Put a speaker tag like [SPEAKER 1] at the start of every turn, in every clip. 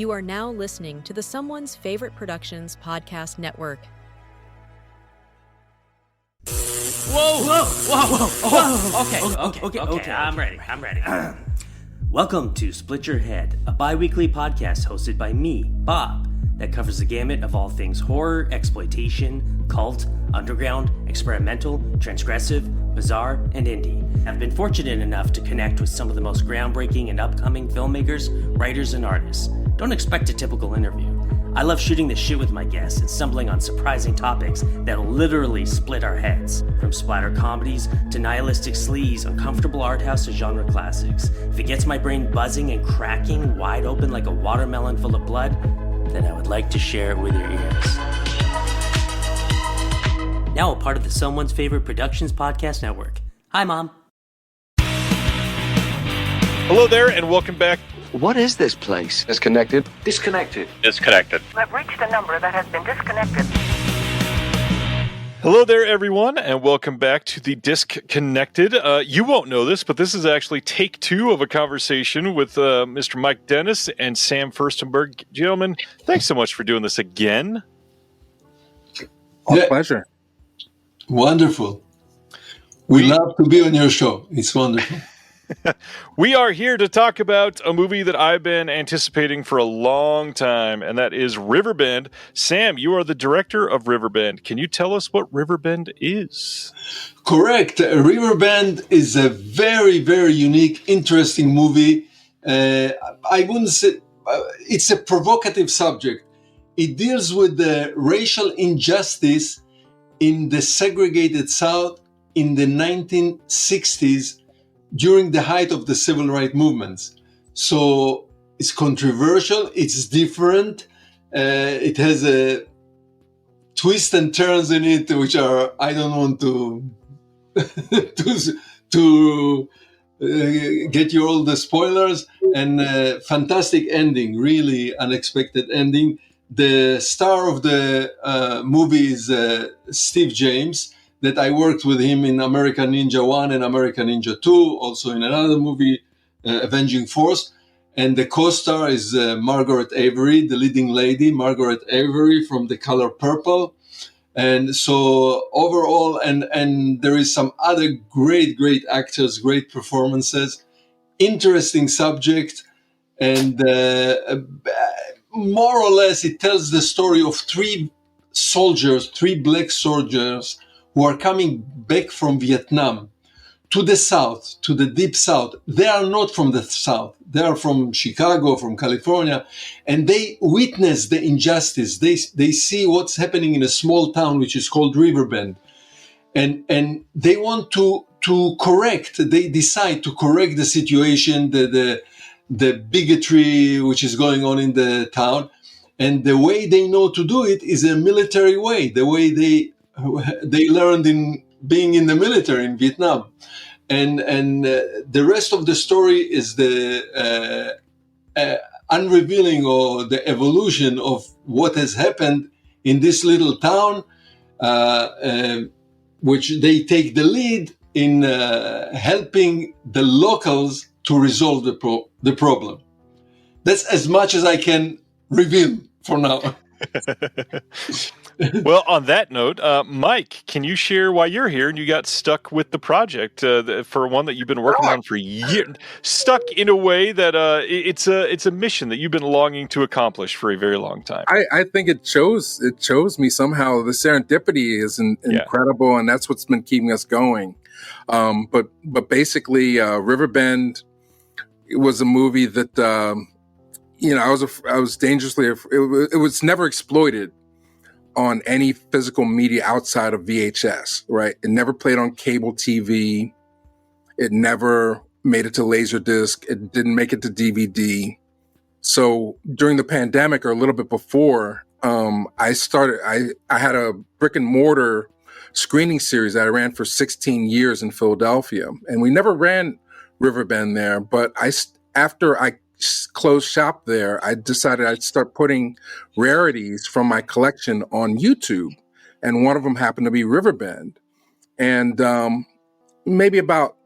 [SPEAKER 1] You are now listening to the Someone's Favorite Productions podcast network.
[SPEAKER 2] Whoa! Okay. I'm ready. Welcome to Split Your Head, a bi-weekly podcast hosted by me, Bob, that covers the gamut of all things horror, exploitation, cult, underground, experimental, transgressive, bizarre, and indie. I've been fortunate enough to connect with some of the most groundbreaking and upcoming filmmakers, writers, and artists. Don't expect a typical interview. I love shooting the shit with my guests and stumbling on surprising topics that'll literally split our heads. From splatter comedies to nihilistic sleaze, uncomfortable art house to genre classics. If it gets my brain buzzing and cracking wide open like a watermelon full of blood, then I would like to share it with your ears. Now a part of the Someone's Favorite Productions podcast network. Hi, Mom.
[SPEAKER 3] Hello there, and welcome back.
[SPEAKER 4] What is this place?
[SPEAKER 5] Disconnected.
[SPEAKER 6] I've reached a number that has been disconnected.
[SPEAKER 3] Hello there, everyone, and welcome back to the Disconnected. You won't know this, but this is actually take two of a conversation with Mr. Mike Dennis and Sam Firstenberg. Gentlemen, thanks so much for doing this again.
[SPEAKER 7] Our pleasure.
[SPEAKER 5] Wonderful. We love to be on your show. It's wonderful.
[SPEAKER 3] We are here to talk about a movie that I've been anticipating for a long time, and that is Riverbend. Sam, you are the director of Riverbend. Can you tell us what Riverbend is?
[SPEAKER 5] Correct. Riverbend is a very, very unique, interesting movie. I wouldn't say it's a provocative subject. It deals with the racial injustice in the segregated South in the 1960s during the height of the civil rights movements. So it's controversial, it's different, it has a twists and turns in it, which are, I don't want to get you all the spoilers, and fantastic ending, really unexpected ending. The star of the movie is Steve James, that I worked with him in American Ninja 1 and American Ninja 2, also in another movie, Avenging Force. And the co-star is Margaret Avery, the leading lady, Margaret Avery from The Color Purple. And so overall, and there is some other great actors, great performances, interesting subject. And more or less, it tells the story of three black soldiers, who are coming back from Vietnam to the South, to the deep South. They are not from the South. They are from Chicago, from California, and they witness the injustice. They see what's happening in a small town, which is called Riverbend. And they want to correct, they decide to correct the situation, the bigotry which is going on in the town. And the way they know to do it is a military way, the way they learned in being in the military in Vietnam, and the rest of the story is the unrevealing or the evolution of what has happened in this little town, which they take the lead in helping the locals to resolve the problem. That's as much as I can reveal for now.
[SPEAKER 3] Well, on that note, Mike, can you share why you're here and you got stuck with the project for one that you've been working on for years? Stuck in a way that it's a mission that you've been longing to accomplish for a very long time.
[SPEAKER 7] I think it shows me somehow the serendipity is incredible, and that's what's been keeping us going. But basically, Riverbend was a movie that I was dangerously. It was never exploited on any physical media outside of VHS, right? It never played on cable TV. It never made it to Laserdisc. It didn't make it to DVD. So during the pandemic, or a little bit before, I had a brick and mortar screening series that I ran for 16 years in Philadelphia. And we never ran Riverbend there, but after I closed shop there, I decided I'd start putting rarities from my collection on YouTube. And one of them happened to be Riverbend. And maybe about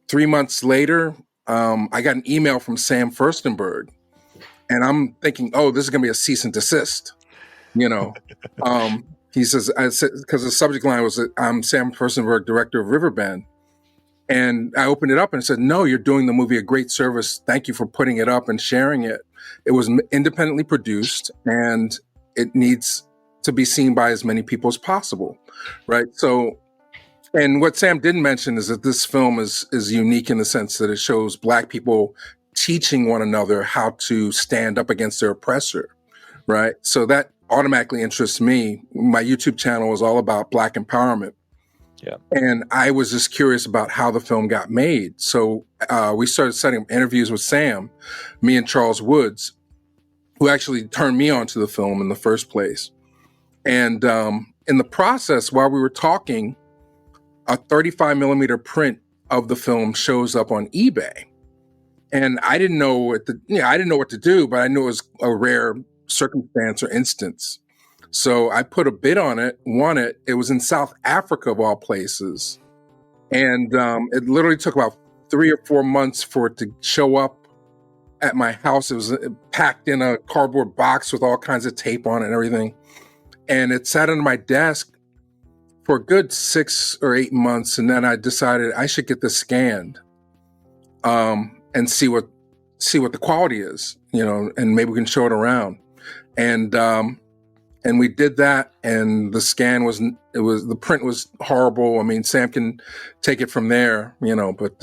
[SPEAKER 7] 3 months later, I got an email from Sam Firstenberg. And I'm thinking, oh, this is going to be a cease and desist, you know. He says, I said, because the subject line was, I'm Sam Firstenberg, director of Riverbend. And I opened it up and said, no, you're doing the movie a great service. Thank you for putting it up and sharing it. It was independently produced, and it needs to be seen by as many people as possible, right? So, and what Sam didn't mention is that this film is unique in the sense that it shows Black people teaching one another how to stand up against their oppressor, right? So that automatically interests me. My YouTube channel is all about Black empowerment.
[SPEAKER 3] Yeah.
[SPEAKER 7] And I was just curious about how the film got made. So we started setting up interviews with Sam, me and Charles Woods, who actually turned me on to the film in the first place. And in the process, while we were talking, a 35 millimeter print of the film shows up on eBay. And I didn't know what to do, but I knew it was a rare circumstance or instance. So I put a bid on it, won it. It was in South Africa, of all places. And it literally took about 3 or 4 months for it to show up at my house. It was packed in a cardboard box with all kinds of tape on it and everything. And it sat under my desk for a good 6 or 8 months. And then I decided I should get this scanned and see what the quality is, you know, and maybe we can show it around. And we did that, and the the print was horrible. I mean, Sam can take it from there, you know, but.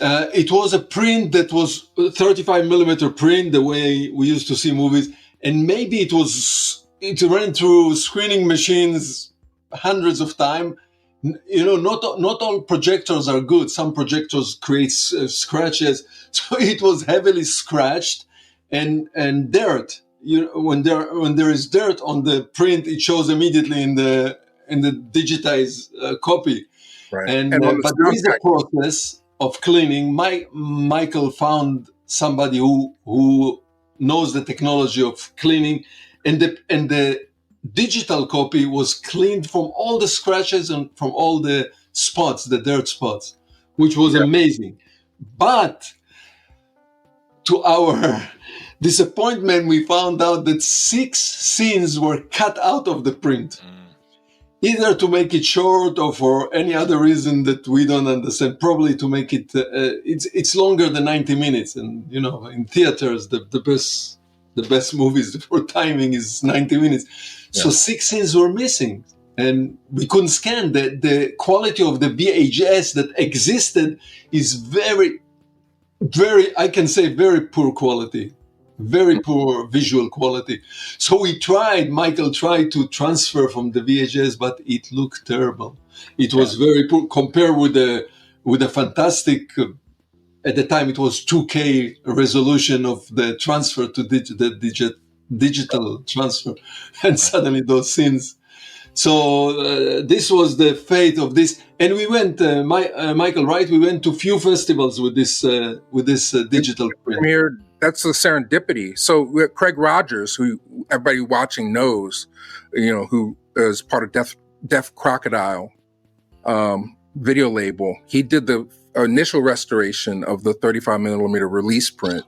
[SPEAKER 5] It was a print that was 35 millimeter print, the way we used to see movies. And maybe it ran through screening machines hundreds of times. You know, not all projectors are good. Some projectors create scratches. So it was heavily scratched and dirt. You know, when there is dirt on the print, it shows immediately in the digitized copy.
[SPEAKER 7] Right.
[SPEAKER 5] But there is a process of cleaning. Michael found somebody who knows the technology of cleaning, and the digital copy was cleaned from all the scratches and from all the spots, the dirt spots, which was amazing. But to our disappointment, we found out that 6 scenes were cut out of the print, either to make it short or for any other reason that we don't understand. Probably to make it it's longer than 90 minutes, and you know, in theaters the best movies for timing is 90 minutes. Yeah. So 6 scenes were missing, and we couldn't scan. The quality of the VHS that existed is very, very, I can say, very poor quality. Very poor visual quality. So Michael tried to transfer from the VHS, but it looked terrible. It was very poor compared with the fantastic, at the time it was 2K resolution of the transfer to the digital transfer, and suddenly those scenes. So this was the fate of this. And we went, Michael, right? We went to few festivals with this digital print.
[SPEAKER 7] Premiered. That's the serendipity. So Craig Rogers, who everybody watching knows, you know, who is part of Deaf Crocodile video label. He did the initial restoration of the 35 millimeter release print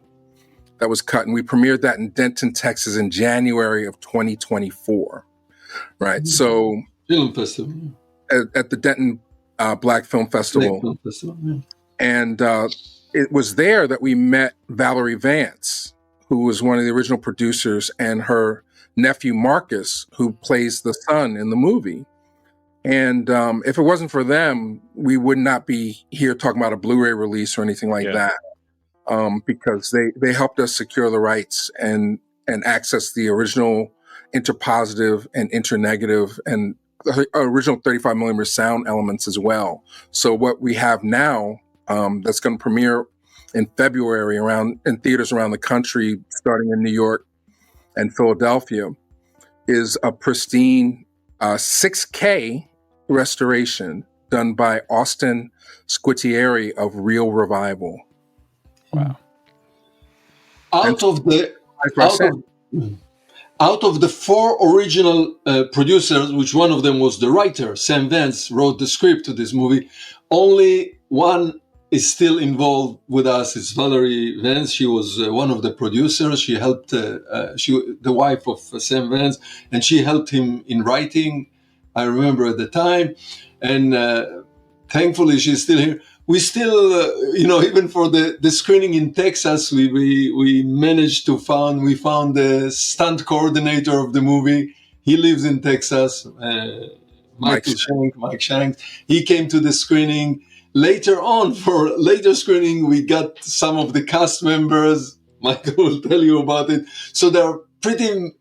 [SPEAKER 7] that was cut, and we premiered that in Denton, Texas, in January of 2024. Right. So
[SPEAKER 5] film festival
[SPEAKER 7] at the Denton Black Film Festival, and it was there that we met Valerie Vance, who was one of the original producers, and her nephew Marcus, who plays the son in the movie. And if it wasn't for them, we would not be here talking about a Blu-ray release or anything like that, because they helped us secure the rights and access the original interpositive and internegative and the original 35 millimeter sound elements as well. So what we have now, that's going to premiere in February in theaters around the country, starting in New York and Philadelphia, is a pristine 6K restoration done by Austin Squitieri of Real Revival.
[SPEAKER 3] Wow!
[SPEAKER 5] Out of the 4 original producers, which one of them was the writer, Sam Vance, wrote the script to this movie, only one is still involved with us is Valerie Vance. She was one of the producers. She helped the wife of Sam Vance, and she helped him in writing. I remember at the time, and thankfully she's still here. We still, even for the screening in Texas, we managed to found the stunt coordinator of the movie. He lives in Texas, Mike Shanks. He came to the screening. Later on, for later screening, we got some of the cast members. Michael will tell you about it. So there are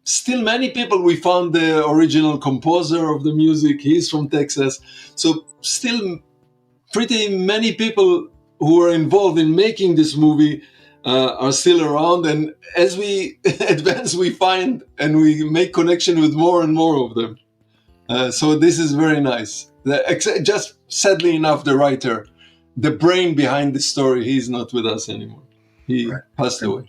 [SPEAKER 5] still many people. We found the original composer of the music. He's from Texas. So still pretty many people who are involved in making this movie are still around. And as we advance, we find and we make connection with more and more of them. So this is very nice. Just sadly enough, the writer, the brain behind the story, he's not with us anymore. He passed away.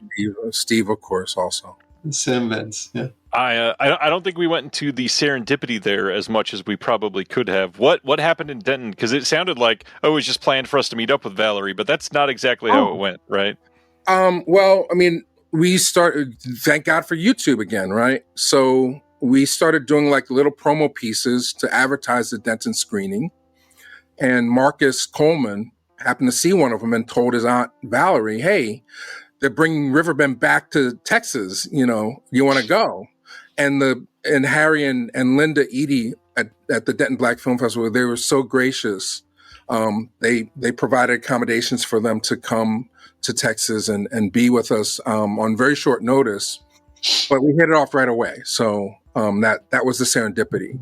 [SPEAKER 7] Steve, of course, also.
[SPEAKER 5] Sam Vance, yeah.
[SPEAKER 3] I don't think we went into the serendipity there as much as we probably could have. What happened in Denton? Because it sounded like, it was just planned for us to meet up with Valerie, but that's not exactly how it went, right?
[SPEAKER 7] Well, I mean, we started, thank God for YouTube again, right? So we started doing like little promo pieces to advertise the Denton screening. And Marcus Coleman happened to see one of them and told his aunt Valerie, hey, they're bringing Riverbend back to Texas. You want to go? And Harry and Linda Eady at the Denton Black Film Festival, they were so gracious. They provided accommodations for them to come to Texas and be with us on very short notice. But we hit it off right away. So that was the serendipity.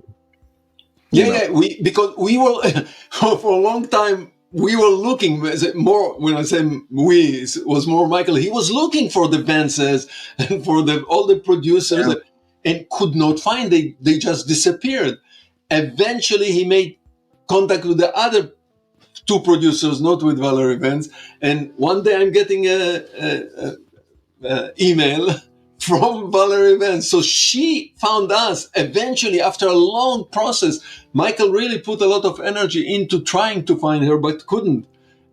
[SPEAKER 5] Because we were for a long time. We were looking more. When I say we, it was more Michael. He was looking for the Vances and for all the producers, and could not find. They just disappeared. Eventually, he made contact with the other two producers, not with Valerie Vance. And one day, I'm getting a email from Valerie Vance. So she found us eventually after a long process. Michael really put a lot of energy into trying to find her, but couldn't.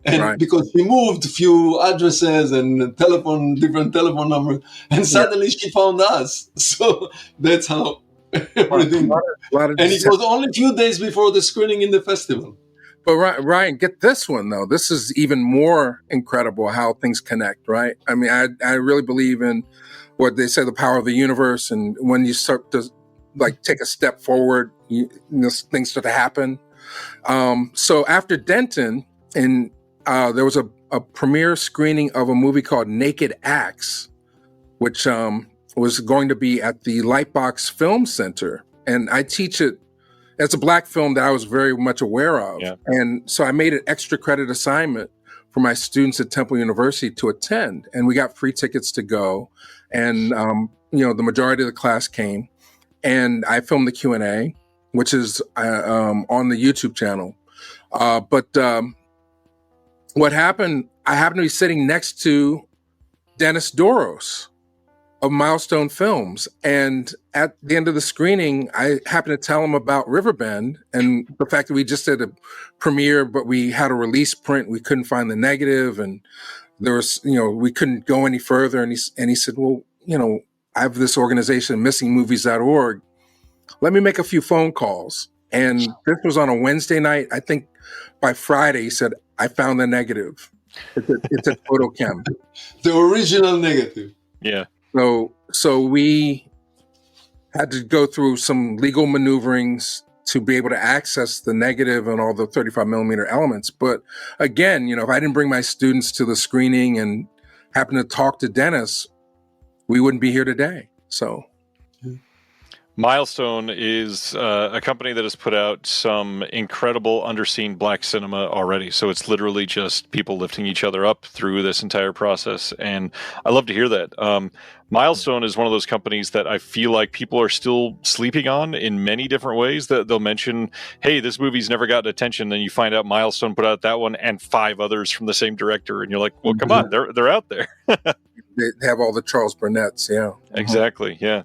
[SPEAKER 5] And because he moved a few addresses and different telephone numbers, and suddenly she found us. So that's how everything. And it was only a few days before the screening in the festival.
[SPEAKER 7] But Ryan, get this one though. This is even more incredible how things connect, right? I mean, I really believe in what they say, the power of the universe, and when you start to take a step forward, things start to happen. So after Denton, and there was a premiere screening of a movie called Naked Acts, which was going to be at the Lightbox Film Center, and I teach it. It's a Black film that I was very much aware of, and so I made an extra credit assignment for my students at Temple University to attend, and we got free tickets to go. And, the majority of the class came, and I filmed the Q&A, which is on the YouTube channel. But what happened, I happened to be sitting next to Dennis Doros of Milestone Films. And at the end of the screening, I happened to tell him about Riverbend and the fact that we just did a premiere, but we had a release print. We couldn't find the negative, and there was, we couldn't go any further. And he said, well, I have this organization, missingmovies.org. Let me make a few phone calls. And this was on a Wednesday night. I think by Friday, he said, I found the negative. It's a photochem.
[SPEAKER 5] The original negative.
[SPEAKER 3] Yeah.
[SPEAKER 7] So we had to go through some legal maneuverings to be able to access the negative and all the 35 millimeter elements. But again, if I didn't bring my students to the screening and happen to talk to Dennis, we wouldn't be here today. So
[SPEAKER 3] Milestone is a company that has put out some incredible underseen Black cinema already. So it's literally just people lifting each other up through this entire process. And I love to hear that. Milestone is one of those companies that I feel like people are still sleeping on in many different ways. That they'll mention, hey, this movie's never gotten attention. Then you find out Milestone put out that one and 5 others from the same director. And you're like, well, come on, they're out there.
[SPEAKER 7] they have all the Charles Burnett's. Yeah,
[SPEAKER 3] exactly. Yeah.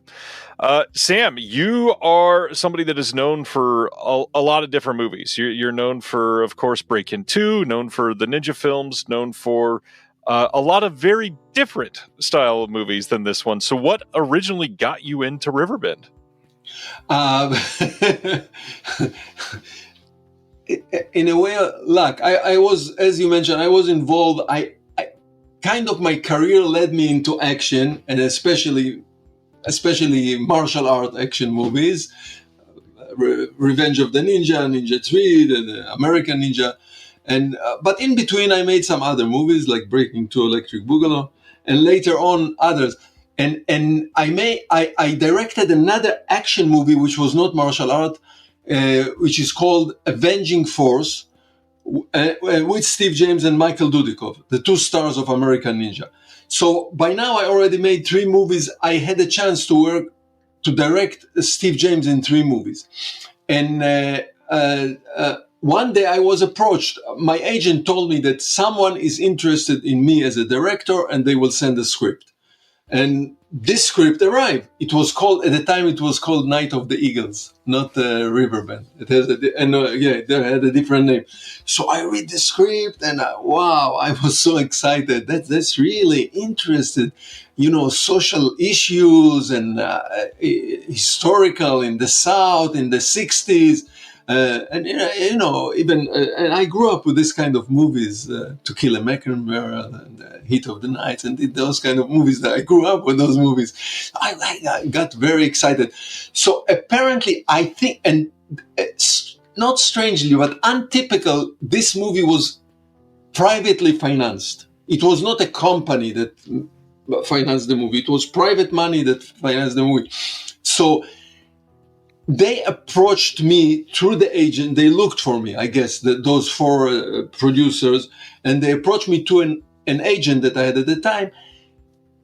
[SPEAKER 3] Sam, you are somebody that is known for a lot of different movies. You're known for, of course, Breakin' 2, known for the ninja films, known for a lot of very different style of movies than this one. So what originally got you into Riverbend?
[SPEAKER 5] In a way, luck. I was, as you mentioned, I was involved. I kind of, my career led me into action, and especially martial art action movies. Revenge of the Ninja, Ninja 3, the American Ninja. And but in between, I made some other movies like Breakin' 2, Electric Boogaloo, and later on others. And I directed another action movie which was not martial art, which is called Avenging Force, with Steve James and Michael Dudikoff, the two stars of American Ninja. So by now I already made 3 movies. I had a chance to direct Steve James in 3 movies. And one day I was approached. My agent told me that someone is interested in me as a director and they will send a script. And this script arrived. It was called, at the time, it was called Night of the Eagles, not Riverbend. It has they had a different name. So I read the script and wow, I was so excited. That's really interesting. Social issues and historical in the South in the 60s. And I grew up with this kind of movies, To Kill a Mockingbird and Heat of the Night, and those kind of movies. That I grew up with those movies. I got very excited. So apparently, I think, and not strangely, but untypical, this movie was privately financed. It was not a company that financed the movie. It was private money that financed the movie. So they approached me through the agent. They looked for me, I guess, those 4 producers, and they approached me to an agent that I had at the time.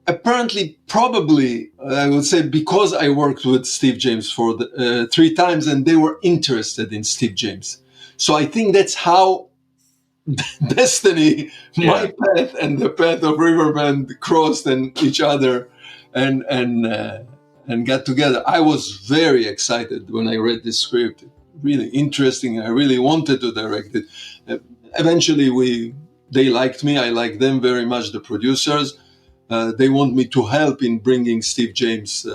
[SPEAKER 5] Apparently, probably, I would say, because I worked with Steve James for 3 times, and they were interested in Steve James. So I think that's how destiny, my path and the path of Riverbend crossed and each other, and got together. I was very excited when I read this script. Really interesting. I really wanted to direct it. Eventually, they liked me. I liked them very much, the producers. They want me to help in bringing Steve James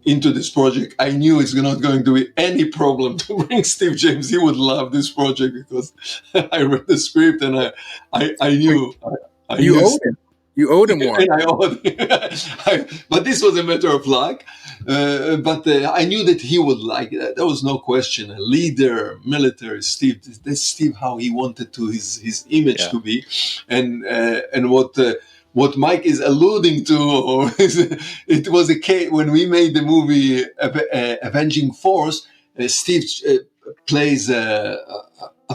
[SPEAKER 5] into this project. I knew it's not going to be any problem to bring Steve James. He would love this project because I read the script and I knew.
[SPEAKER 7] You owed him one.
[SPEAKER 5] I owed him. But this was a matter of luck. But I knew that he would like it. There was no question. A leader, military Steve. That's Steve, how he wanted his image to be. And what Mike is alluding to, it was a case when we made the movie Avenging Force. Steve plays a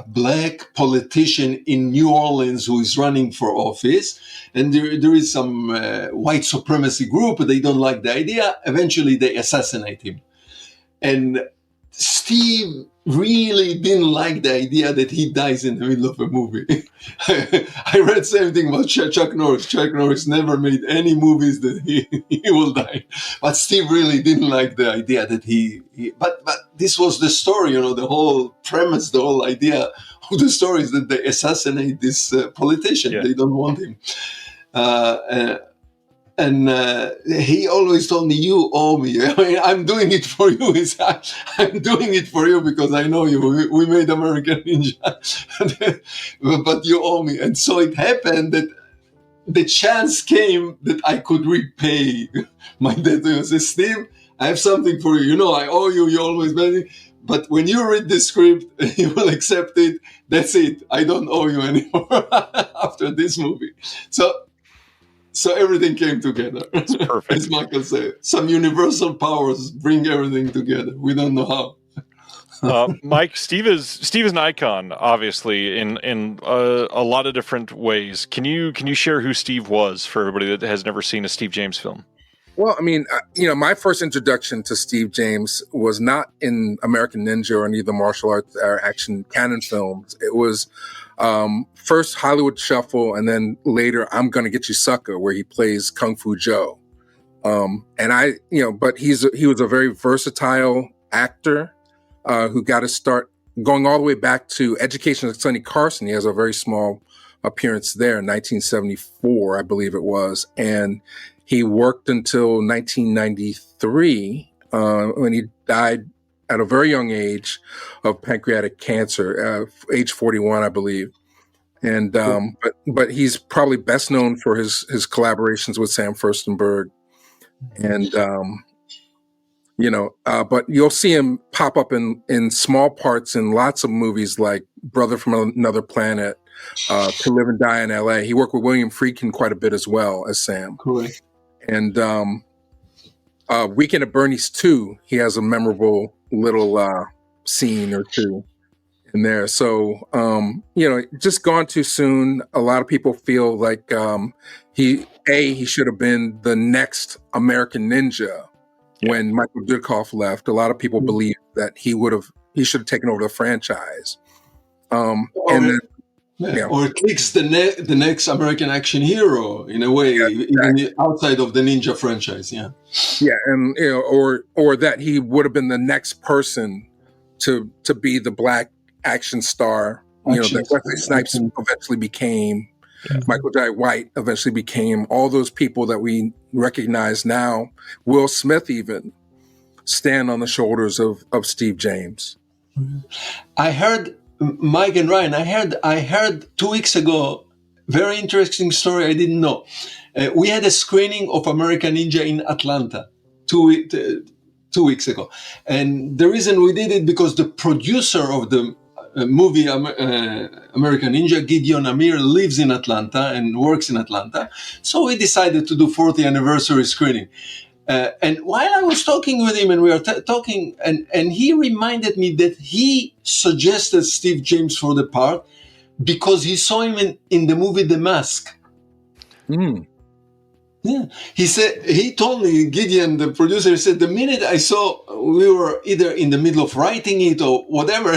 [SPEAKER 5] black politician in New Orleans who is running for office, and there is some white supremacy group. They don't like the idea. Eventually, they assassinate him, and Steve really didn't like the idea that he dies in the middle of a movie. I read same thing about Chuck Norris. Chuck Norris never made any movies that he will die. But Steve really didn't like the idea that but this was the story, the whole premise, the whole idea of the story is that they assassinate this politician. Yeah. They don't want him. And he always told me, you owe me. I mean, I'm doing it for you. I'm doing it for you because I know you. We made American Ninja. But you owe me. And so it happened that the chance came that I could repay my debt. I said, Steve, I have something for you. I owe you. You always pay me. But when you read the script, you will accept it. That's it. I don't owe you anymore after this movie. So everything came together.
[SPEAKER 3] That's perfect.
[SPEAKER 5] As Michael said, some universal powers bring everything together. We don't know how.
[SPEAKER 3] Mike, Steve is an icon, obviously, in a lot of different ways. Can you share who Steve was for everybody that has never seen a Steve James film?
[SPEAKER 7] Well, I mean, my first introduction to Steve James was not in American Ninja or any of the martial arts or action canon films. It was first Hollywood Shuffle, and then later I'm Gonna Get You Sucker, where he plays Kung Fu Joe. But he was a very versatile actor who got his start going all the way back to Education of Sonny Carson. He has a very small appearance there in 1974, I believe it was. And he worked until 1993, when he died at a very young age of pancreatic cancer, age 41, I believe. And, but he's probably best known for his collaborations with Sam Firstenberg. And, but you'll see him pop up in small parts in lots of movies like Brother from Another Planet, To Live and Die in L.A. He worked with William Friedkin quite a bit as well as Sam.
[SPEAKER 5] Correct.
[SPEAKER 7] And Weekend at Bernie's 2, he has a memorable little scene or two in there. So, just gone too soon. A lot of people feel like he should have been the next American Ninja. When Michael Dudikoff left, a lot of people believe that he should have taken over the franchise. Or
[SPEAKER 5] Click's the next American action hero in a way, even outside of the Ninja franchise. Yeah,
[SPEAKER 7] and or that he would have been the next person to be the black action star. That Wesley Snipes eventually became. Yeah. Michael Jai White eventually became. All those people that we recognize now. Will Smith even stand on the shoulders of Steve James.
[SPEAKER 5] I heard, Mike and Ryan, I heard 2 weeks ago, very interesting story I didn't know. We had a screening of American Ninja in Atlanta 2 weeks ago. And the reason we did it because the producer of the movie American Ninja, Gideon Amir, lives in Atlanta and works in Atlanta. So we decided to do 40th anniversary screening. And while I was talking with him and we were talking, and he reminded me that he suggested Steve James for the part because he saw him in the movie The Mask.
[SPEAKER 7] Mm.
[SPEAKER 5] Yeah, he told me, Gideon, the producer, said, the minute I saw, we were either in the middle of writing it or whatever,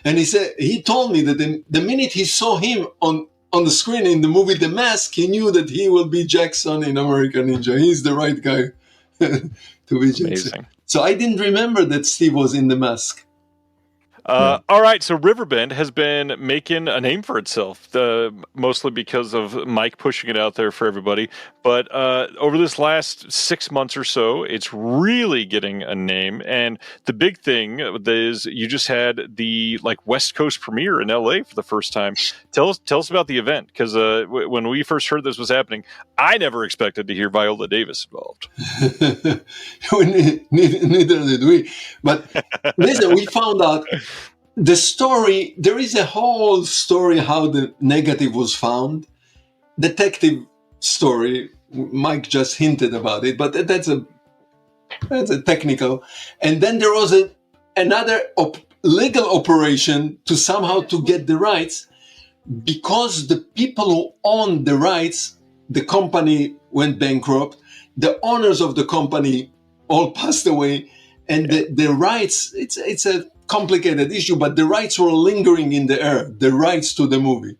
[SPEAKER 5] and he told me that the minute he saw him on the screen in the movie The Mask, he knew that he will be Jackson in American Ninja. He's the right guy to be Jackson.
[SPEAKER 3] Amazing.
[SPEAKER 5] So I didn't remember that Steve was in The Mask.
[SPEAKER 3] All right, so Riverbend has been making a name for itself, mostly because of Mike pushing it out there for everybody. But over this last 6 months or so, it's really getting a name. And the big thing is you just had the West Coast premiere in LA for the first time. Tell us about the event, because when we first heard this was happening, I never expected to hear Viola Davis involved.
[SPEAKER 5] Neither did we. But listen, we found out the story. There is a whole story how the negative was found. Detective story. Mike just hinted about it, but that's a technical. And then there was another legal operation to somehow to get the rights, because the people who owned the rights, the company went bankrupt. The owners of the company all passed away, and the rights. It's a complicated issue, but the rights were lingering in the air. The rights to the movie.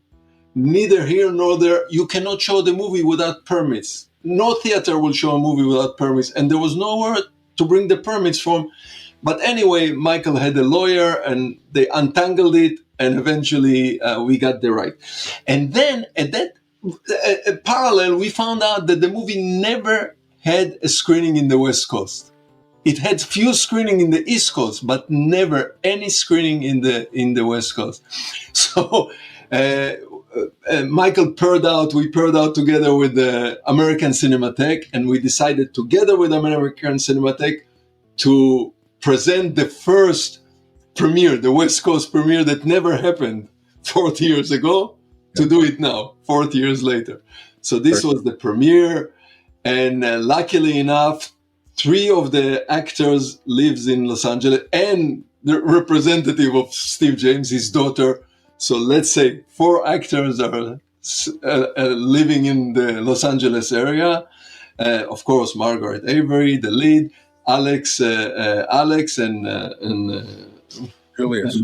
[SPEAKER 5] Neither here nor there. You cannot show the movie without permits. No theater will show a movie without permits. And there was nowhere to bring the permits from. But anyway, Michael had a lawyer and they untangled it. And eventually we got the right. And then at that parallel, we found out that the movie never had a screening in the West Coast. It had few screening in the East Coast, but never any screening in the West Coast. So Michael we paired out together with the American Cinematheque, and we decided together with American Cinematheque to present the first premiere, the West Coast premiere that never happened 40 years ago, to do it now, 40 years later. So this was the premiere, and luckily enough, 3 of the actors lives in Los Angeles, and the representative of Steve James, his daughter. So let's say 4 actors are living in the Los Angeles area. Of course, Margaret Avery, the lead, Alex and
[SPEAKER 7] Julius.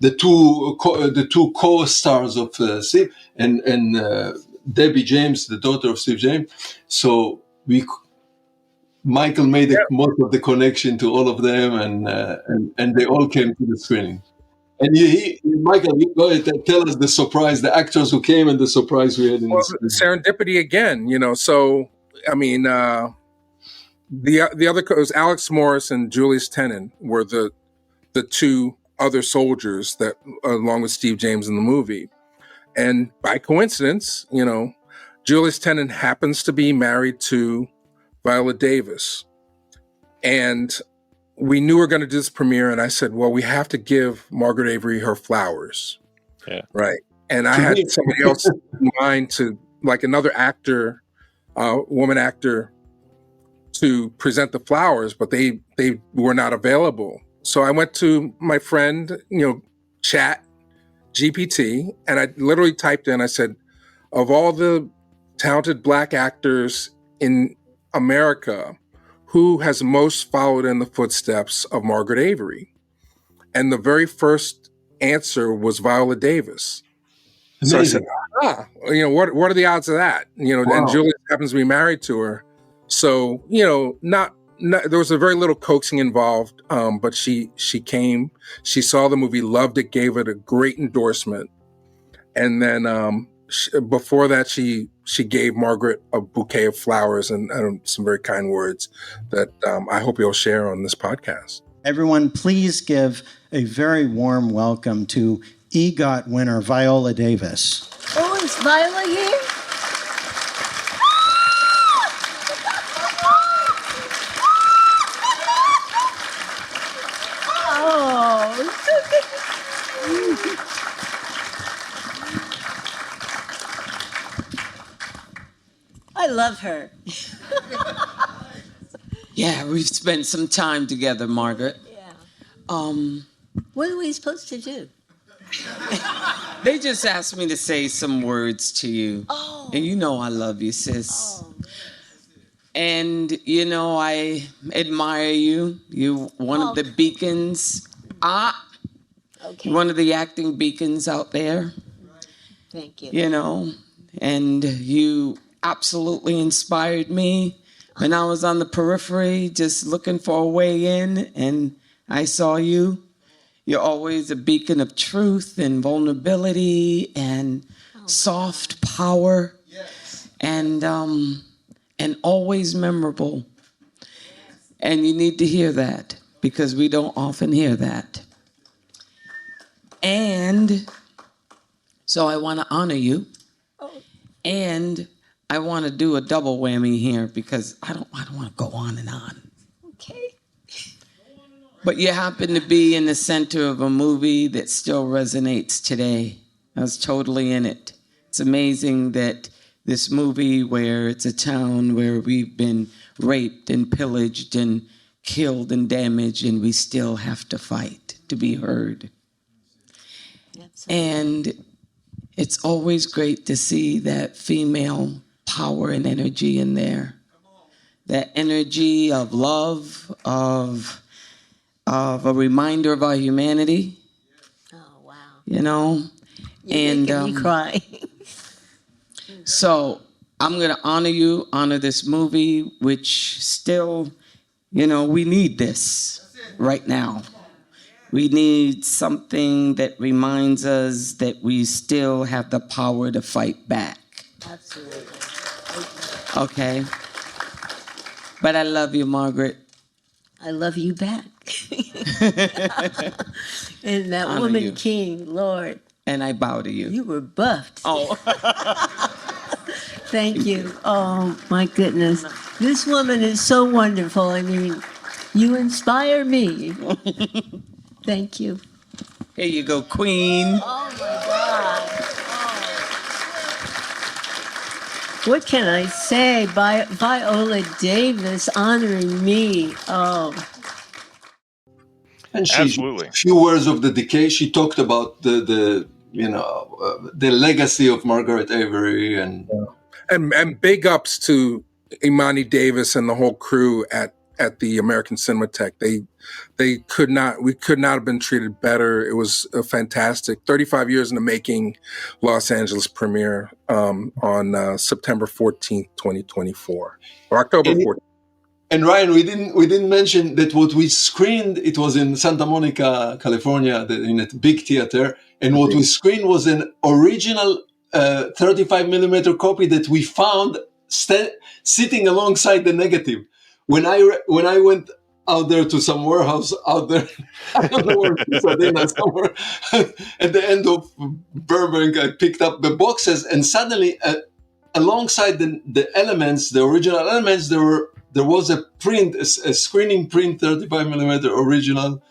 [SPEAKER 5] the two co-stars of Steve and Debbie James, the daughter of Steve James. So Michael made most of the connection to all of them, and they all came to the screening. And Michael, you go ahead and tell us the surprise, the actors who came and the surprise we had in the screening.
[SPEAKER 7] Serendipity again, So I mean, the other was Alex Morris and Julius Tennant were the two other soldiers that, along with Steve James in the movie, and by coincidence, Julius Tennant happens to be married to Viola Davis, and we knew we were going to do this premiere, and I said, well, we have to give Margaret Avery her flowers. Yeah. Right. And I had somebody else in mind to, like another actor, woman actor, to present the flowers, but they were not available. So I went to my friend, Chat GPT, and I literally typed in, I said, of all the talented Black actors in America, who has most followed in the footsteps of Margaret Avery? And the very first answer was Viola Davis. Amazing. So I said, what are the odds of that? Wow. And Julius happens to be married to her. So, not there was a very little coaxing involved, but she came, she saw the movie, loved it, gave it a great endorsement. And then before that, she gave Margaret a bouquet of flowers and some very kind words that I hope you'll share on this podcast.
[SPEAKER 4] Everyone, please give a very warm welcome to EGOT winner Viola Davis.
[SPEAKER 8] Oh, is Viola here? I love her.
[SPEAKER 9] Yeah, we've spent some time together, Margaret.
[SPEAKER 8] Yeah. What are we supposed to do?
[SPEAKER 9] They just asked me to say some words to you.
[SPEAKER 8] Oh.
[SPEAKER 9] And I love you, sis. Oh. And, I admire you. You're one of the beacons. Okay. One of the acting beacons out there.
[SPEAKER 8] Thank you.
[SPEAKER 9] And you absolutely inspired me when I was on the periphery just looking for a way in, and I saw you. You're always a beacon of truth and vulnerability and soft power. Yes. And always memorable. And you need to hear that because we don't often hear that. And so I want to honor you. And I want to do a double whammy here because I don't want to go on and on.
[SPEAKER 8] Okay.
[SPEAKER 9] But you happen to be in the center of a movie that still resonates today. I was totally in it. It's amazing that this movie where it's a town where we've been raped and pillaged and killed and damaged, and we still have to fight to be heard. And it's always great to see that female power and energy in there. That energy of love, of a reminder of our humanity.
[SPEAKER 8] Oh, wow.
[SPEAKER 9] You're
[SPEAKER 8] making me cry.
[SPEAKER 9] So I'm going to honor this movie, which still, we need this right now. We need something that reminds us that we still have the power to fight back.
[SPEAKER 8] Absolutely.
[SPEAKER 9] Okay. But I love you, Margaret.
[SPEAKER 8] I love you back. And that
[SPEAKER 9] Honor
[SPEAKER 8] woman
[SPEAKER 9] you.
[SPEAKER 8] king, Lord.
[SPEAKER 9] And I bow to you.
[SPEAKER 8] You were buffed.
[SPEAKER 9] Oh.
[SPEAKER 8] Thank you. Oh, my goodness. This woman is so wonderful. I mean, you inspire me. Thank you.
[SPEAKER 9] Here you go, Queen.
[SPEAKER 8] Oh, my God. Oh. What can I say? Viola Davis honoring me. Oh.
[SPEAKER 5] And she,
[SPEAKER 3] Absolutely.
[SPEAKER 5] A few words of the decay. She talked about the legacy of Margaret Avery and
[SPEAKER 7] big ups to Imani Davis and the whole crew at the American Cinematheque. We could not have been treated better. It was a fantastic 35 years in the making Los Angeles premiere on September 14th, 2024, or October 14th.
[SPEAKER 5] And Ryan, we didn't mention that what we screened, it was in Santa Monica, California, in a big theater, and what we screened was an original 35 millimeter copy that we found sitting alongside the negative. When I went out there to some warehouse out there, I don't know where Pasadena, somewhere at the end of Burbank, I picked up the boxes, and suddenly alongside the elements, the original elements, there was a print, a screening print, 35 millimeter original,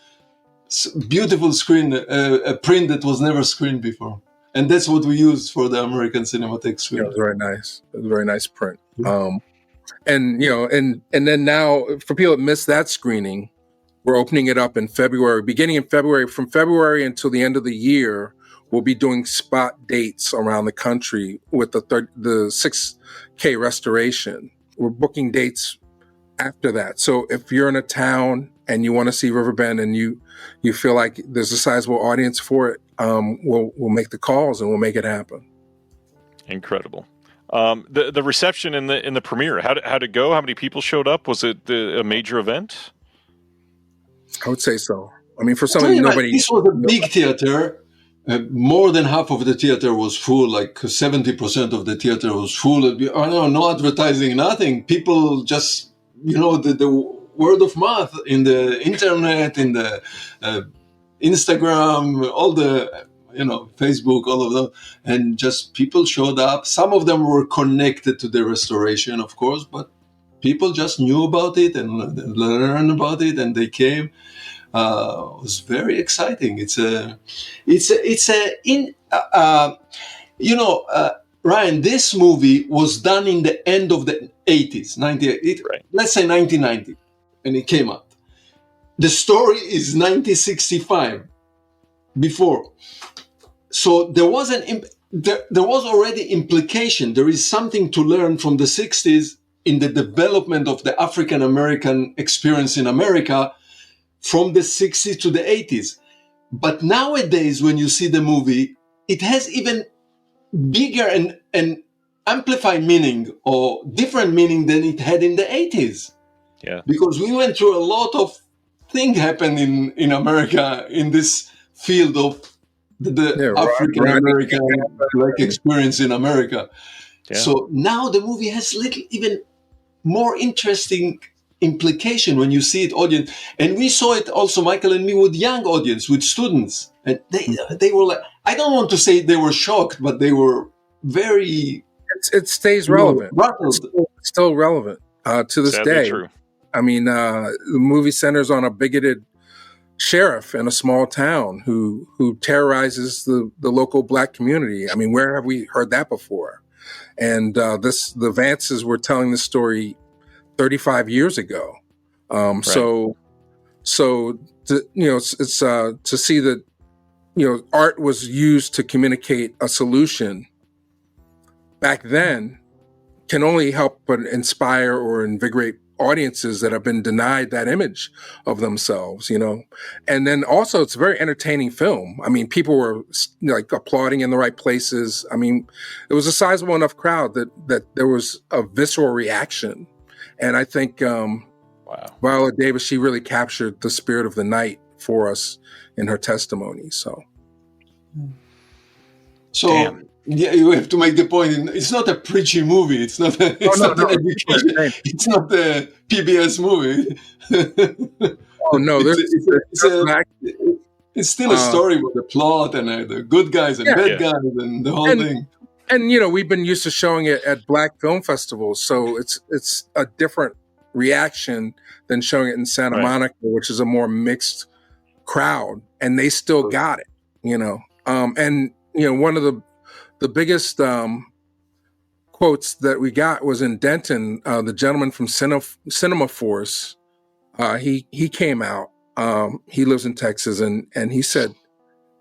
[SPEAKER 5] beautiful screen, a print that was never screened before. And that's what we used for the American Cinematheque screen.
[SPEAKER 7] It was very nice. It was a very nice print. And then now, for people that missed that screening, we're opening it up in February. Beginning in February, from February until the end of the year, we'll be doing spot dates around the country with the 6K restoration. We're booking dates after that. So if you're in a town and you want to see Riverbend and you feel like there's a sizable audience for it, we'll make the calls and we'll make it happen.
[SPEAKER 3] Incredible. The reception in the premiere, how'd it go? How many people showed up? Was it a major event?
[SPEAKER 7] I would say so. I mean, for somebody nobody.
[SPEAKER 5] This was a big theater. More than half of the theater was full. Like 70% of the theater was full. No advertising, nothing. People just, the word of mouth in the internet, in the Instagram, all the. Facebook, all of them, and just people showed up. Some of them were connected to the restoration, of course, but people just knew about it and learned about it, and they came. It was very exciting. Ryan, this movie was done in the end of the 80s, let's say 1990, and it came out. The story is 1965, before. So there was already implication. There is something to learn from the 60s in the development of the African American experience in America from the 60s to the 80s. But nowadays, when you see the movie, it has even bigger and amplified meaning or different meaning than it had in the 80s.
[SPEAKER 3] Yeah. Because
[SPEAKER 5] we went through a lot of things happen in America in this field of the African American Black experience in America. Yeah. So now the movie has even more interesting implication when you see it, audience. And we saw it also, Michael and me, with young audience, with students. And they were like, I don't want to say they were shocked, but they were very...
[SPEAKER 7] It stays relevant. It's still relevant to this day.
[SPEAKER 3] True.
[SPEAKER 7] I mean, the movie centers on a bigoted sheriff in a small town who terrorizes the local Black community. I mean, where have we heard that before? And the Vances were telling this story 35 years ago. Right. So it's to see that art was used to communicate a solution back then can only help but inspire or invigorate audiences that have been denied that image of themselves, And then also it's a very entertaining film. I mean, people were applauding in the right places. I mean, it was a sizable enough crowd that there was a visceral reaction. And I think Viola Davis, she really captured the spirit of the night for us in her testimony. So
[SPEAKER 3] Damn.
[SPEAKER 5] Yeah, you have to make the point. It's not a preachy movie. It's not. It's not a PBS movie.
[SPEAKER 7] Oh no,
[SPEAKER 5] it's still a story with the plot and the good guys and bad guys and the whole thing.
[SPEAKER 7] And we've been used to showing it at Black film festivals, so it's a different reaction than showing it in Santa Monica, which is a more mixed crowd, and they still got it. And one of the biggest quotes that we got was in Denton. The gentleman from Cinema Force, he came out. He lives in Texas, and he said,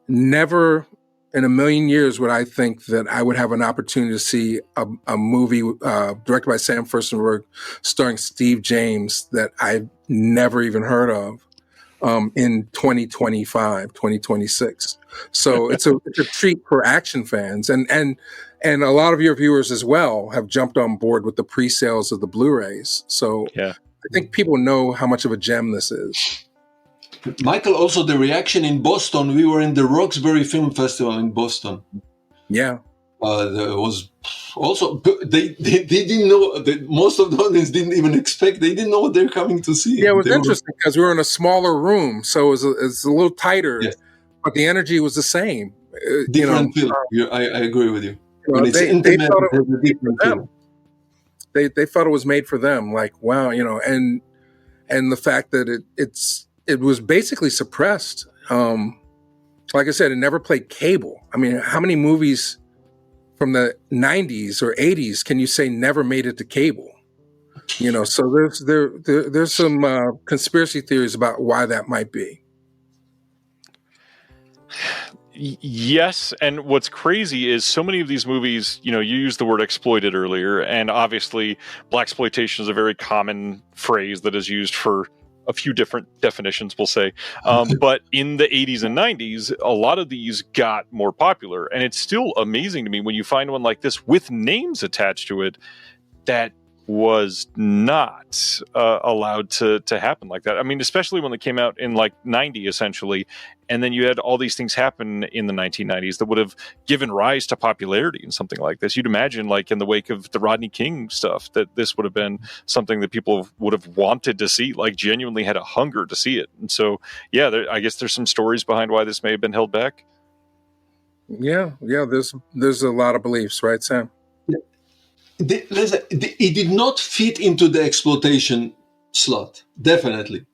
[SPEAKER 7] "Never in a million years would I think that I would have an opportunity to see a movie directed by Sam Firstenberg starring Steve James that I've never even heard of in 2025, 2026. So it's a treat for action fans. And a lot of your viewers as well have jumped on board with the pre-sales of the Blu-rays. So I think people know how much of a gem this is.
[SPEAKER 5] Michael, also the reaction in Boston, we were in the Roxbury Film Festival in Boston.
[SPEAKER 7] Yeah.
[SPEAKER 5] There was also, they didn't know, most of the audience didn't even expect, they didn't know what they're coming to see.
[SPEAKER 7] Yeah, it was interesting because we were in a smaller room, so it was a little tighter, but the energy was the same.
[SPEAKER 5] Different film. I agree with you.
[SPEAKER 7] They thought it was made for them. They thought it was made for them. Like, wow, and the fact that it was basically suppressed. Like I said, it never played cable. I mean, how many movies from the 90s or 80s can you say never made it to cable? So there's some conspiracy theories about why that might be.
[SPEAKER 3] Yes, and what's crazy is so many of these movies, you used the word exploited earlier, and obviously blaxploitation is a very common phrase that is used for a few different definitions, we'll say. But in the 80s and 90s, a lot of these got more popular, and it's still amazing to me when you find one like this with names attached to it that was not allowed to happen like that. I mean, especially when they came out in like 90 essentially, and then you had all these things happen in the 1990s that would have given rise to popularity in something like this. You'd imagine, like in the wake of the Rodney King stuff, that this would have been something that people would have wanted to see, like genuinely had a hunger to see it. And so, I guess there's some stories behind why this may have been held back.
[SPEAKER 7] Yeah, there's a lot of beliefs, right, Sam?
[SPEAKER 5] It did not fit into the exploitation slot. Definitely,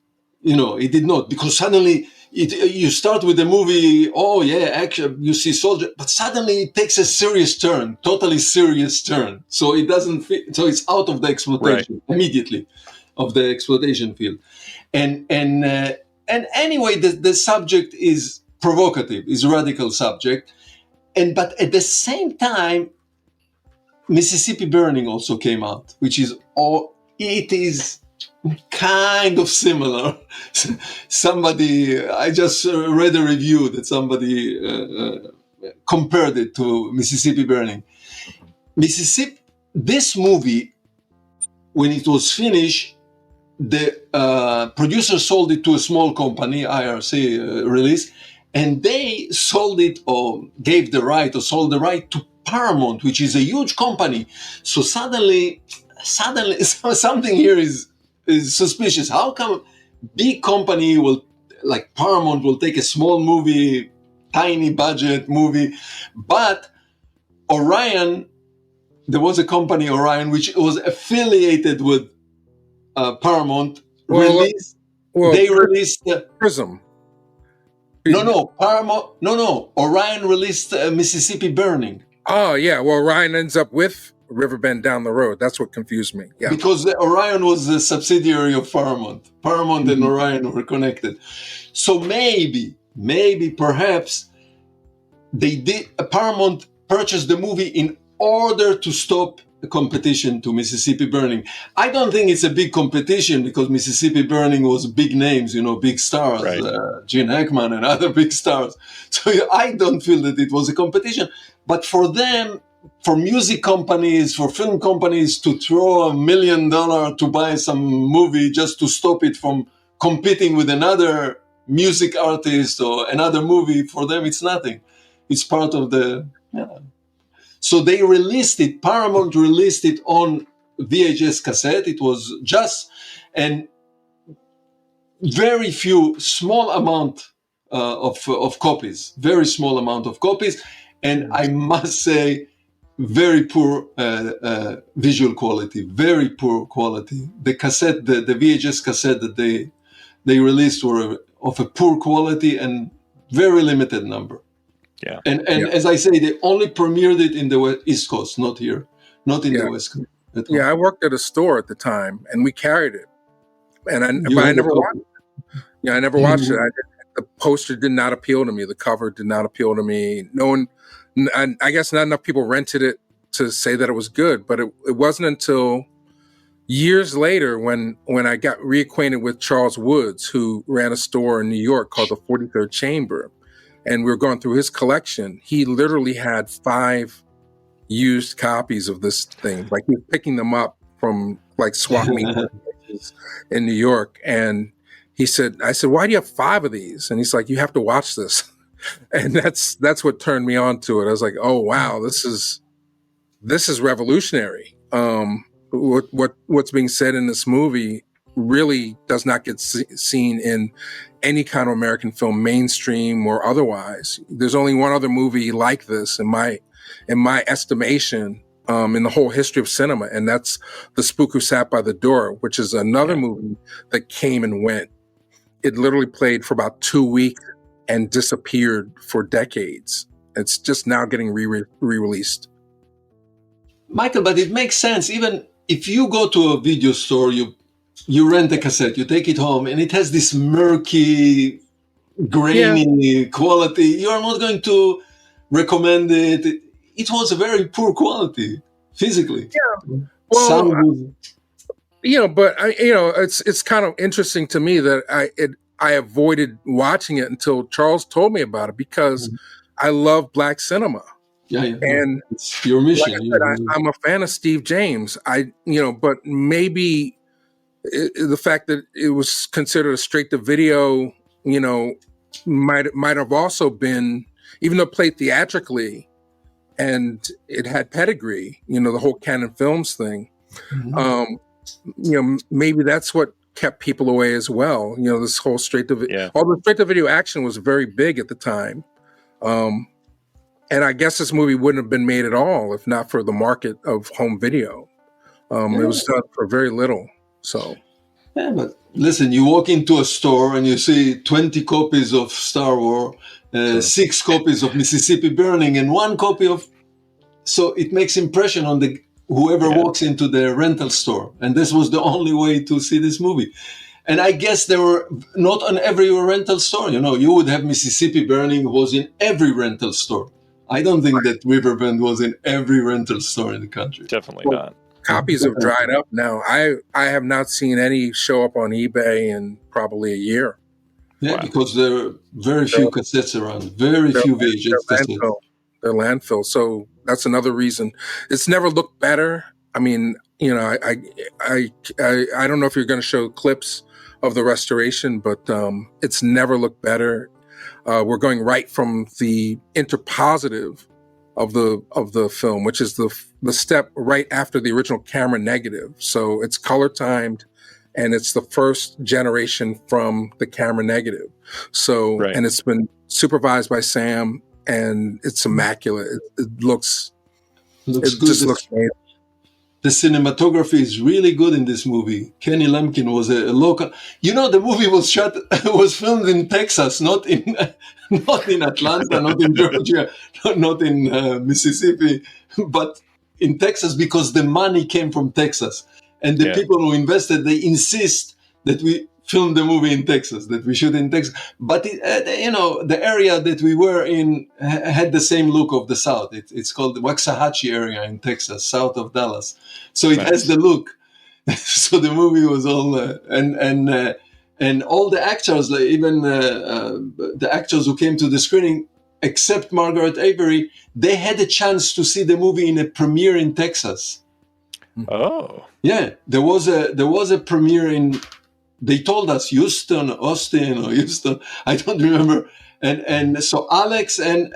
[SPEAKER 5] it did not, because suddenly you start with the movie. Oh yeah, action. You see soldier, but suddenly it takes a serious turn, totally serious turn. So it doesn't fit. So it's out of the exploitation immediately, of the exploitation field. And anyway, the subject is provocative, is a radical subject, but at the same time, Mississippi Burning also came out, which is it is kind of similar. I just read a review that somebody compared it to Mississippi Burning. This movie, when it was finished, the producer sold it to a small company, IRC release, and they sold it or gave the right or sold the right to Paramount, which is a huge company. So suddenly something here is suspicious. How come big company like Paramount will take a small movie, tiny budget movie, but Orion, there was a company, Orion, which was affiliated with Paramount, released
[SPEAKER 7] Prism.
[SPEAKER 5] Paramount. Orion released Mississippi Burning.
[SPEAKER 7] Oh, yeah. Well, Orion ends up with Riverbend down the road. That's what confused me. Yeah.
[SPEAKER 5] Because Orion was a subsidiary of Paramount. Paramount and Orion were connected. So perhaps Paramount purchased the movie in order to stop the competition to Mississippi Burning. I don't think it's a big competition because Mississippi Burning was big names, big stars, right. Gene Hackman and other big stars. So I don't feel that it was a competition. But for them, for music companies, for film companies to throw $1 million to buy some movie just to stop it from competing with another music artist or another movie, for them it's nothing. It's part of the... So they released it, Paramount released it on VHS cassette. It was just and very few, small amount of copies, very small amount of copies. And I must say, very poor visual quality, very poor quality. The cassette, the VHS cassette that they released were of a poor quality and very limited number.
[SPEAKER 3] Yeah.
[SPEAKER 5] And as I say, they only premiered it in the East Coast, not here, not in the West Coast.
[SPEAKER 7] Yeah, I worked at a store at the time, and we carried it, and I never watched it. Yeah, I never watched it. the poster did not appeal to me. The cover did not appeal to me. No one, I guess not enough people rented it to say that it was good, but it wasn't until years later when I got reacquainted with Charles Woods, who ran a store in New York called the 43rd Chamber, and we were going through his collection. He literally had 5 used copies of this thing. Like, he was picking them up from like swap meet in New York. And I said, why do you have 5 of these? And he's like, you have to watch this. And that's what turned me on to it. I was like, oh wow, this is revolutionary. What's being said in this movie really does not get seen in any kind of American film, mainstream or otherwise. There's only one other movie like this in my estimation, in the whole history of cinema, and that's The Spook Who Sat by the Door, which is another movie that came and went. It literally played for about 2 weeks and disappeared for decades. It's just now getting re-released.
[SPEAKER 5] Michael, but it makes sense. Even if you go to a video store, you rent a cassette, you take it home, and it has this murky, grainy quality. You are not going to recommend it. It was a very poor quality physically.
[SPEAKER 7] Yeah. Well, but it's kind of interesting to me that I avoided watching it until Charles told me about it, because I love black cinema.
[SPEAKER 5] Yeah.
[SPEAKER 7] And
[SPEAKER 5] it's your mission.
[SPEAKER 7] Like I said, I'm a fan of Steve James. But maybe the fact that it was considered a straight to video, might have also been, even though it played theatrically and it had pedigree, the whole Canon Films thing. Maybe that's what kept people away as well. This whole straight to video, although straight to video action was very big at the time. And I guess this movie wouldn't have been made at all if not for the market of home video. It was done for very little. So,
[SPEAKER 5] yeah, but listen, you walk into a store and you see 20 copies of Star Wars, 6 copies of Mississippi Burning, and 1 copy of. So it makes impression on whoever walks into the rental store, and this was the only way to see this movie. And I guess there were not on every rental store. You would have Mississippi Burning was in every rental store. I don't think that Riverbend was in every rental store in the country.
[SPEAKER 3] Definitely not.
[SPEAKER 7] Copies have dried up now. I have not seen any show up on eBay in probably a year.
[SPEAKER 5] Yeah, because there are very few cassettes around, very few VHS cassettes.
[SPEAKER 7] They're landfill. So that's another reason. It's never looked better. I mean, I don't know if you're going to show clips of the restoration, but it's never looked better. We're going right from the interpositive of the film, which is the step right after the original camera negative. So it's color timed, and it's the first generation from the camera negative. So and it's been supervised by Sam, and it's immaculate. It looks good. Just looks amazing.
[SPEAKER 5] The cinematography is really good in this movie. Kenny Lumpkin was a local. The movie was filmed in Texas, not in Atlanta, not in Georgia, not in Mississippi, but in Texas, because the money came from Texas, and the people who invested, they insist that we film the movie in Texas, that we shoot in Texas. But the area that we were in had the same look of the South. It's called the Waxahachie area in Texas, south of Dallas. So it has the look. So the movie was all and all the actors, like even the actors who came to the screening, except Margaret Avery, they had a chance to see the movie in a premiere in Texas.
[SPEAKER 3] Oh,
[SPEAKER 5] yeah, there was a premiere in. They told us Austin or Houston. I don't remember. And so Alex and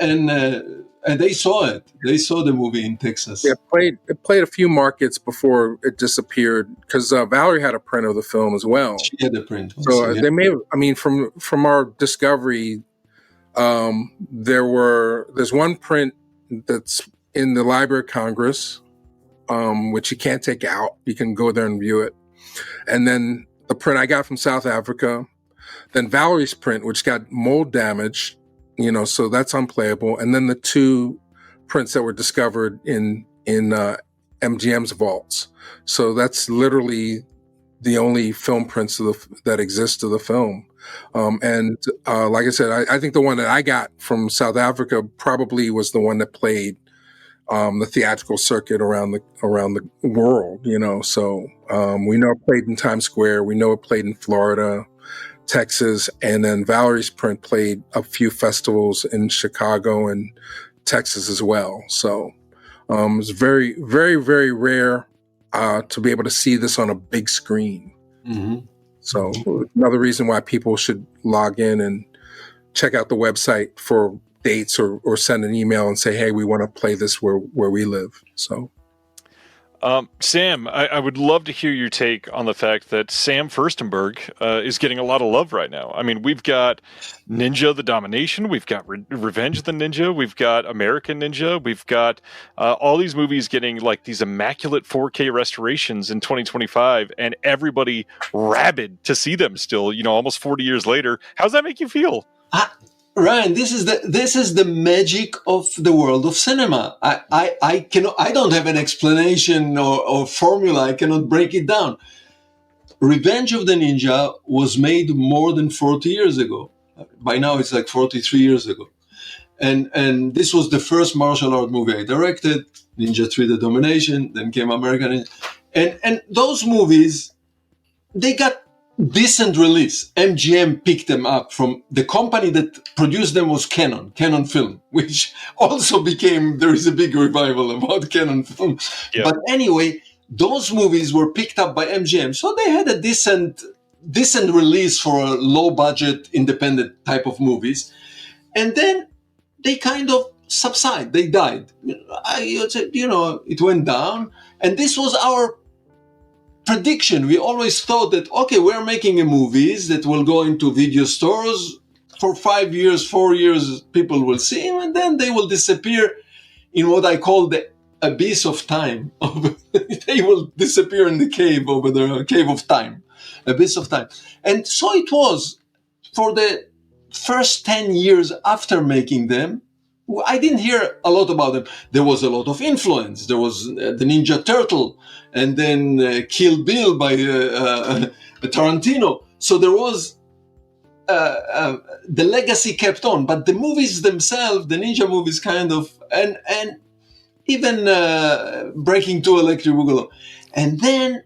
[SPEAKER 5] they saw it. They saw the movie in Texas.
[SPEAKER 7] Yeah, it played a few markets before it disappeared, because Valerie had a print of the film as well.
[SPEAKER 5] She had a print.
[SPEAKER 7] So they may have. I mean, from our discovery, there's one print that's in the Library of Congress, which you can't take out. You can go there and view it, and then the print I got from South Africa, then Valerie's print, which got mold damage, so that's unplayable. And then the 2 prints that were discovered in MGM's vaults. So that's literally the only film prints that exist of the film. Like I said, I think the one that I got from South Africa probably was the one that played the theatrical circuit around the world, you know. So we know it played in Times Square. We know it played in Florida, Texas, and then Valerie's print played a few festivals in Chicago and Texas as well. So it's very, very, very rare to be able to see this on a big screen.
[SPEAKER 5] Mm-hmm.
[SPEAKER 7] So another reason why people should log in and check out the website for dates or send an email and say, hey, we want to play this where we live. So,
[SPEAKER 3] Sam, I would love to hear your take on the fact that Sam Firstenberg is getting a lot of love right now. I mean, we've got Ninja the Domination, we've got Revenge of the Ninja, we've got American Ninja, we've got all these movies getting like these immaculate 4K restorations in 2025, and everybody rabid to see them still, you know, almost 40 years later. How's that make you feel?
[SPEAKER 5] Ryan, this is the magic of the world of cinema. I don't have an explanation or formula. I cannot break it down. Revenge of the Ninja was made more than 40 years ago. By now it's like 43 years ago. And this was the first martial art movie I directed, Ninja 3 The Domination, then came American Ninja. And those movies, they got decent release. MGM picked them up from the company that produced them was Canon Film, which also there is a big revival about Canon Film. Yeah. But anyway, those movies were picked up by MGM. So they had a decent release for a low budget, independent type of movies. And then they kind of subside. They died. It went down. And this was our prediction. We always thought that, okay, we're making movies that will go into video stores for 5 years, 4 years, people will see them, and then they will disappear in what I call the abyss of time. They will disappear in the cave over there, cave of time, abyss of time. And so it was for the first 10 years after making them. I didn't hear a lot about them. There was a lot of influence. There was the Ninja Turtle, and then Kill Bill by Tarantino. So there was the legacy kept on, but the movies themselves, the ninja movies, kind of, and even Breaking 2 Electric Boogaloo, and then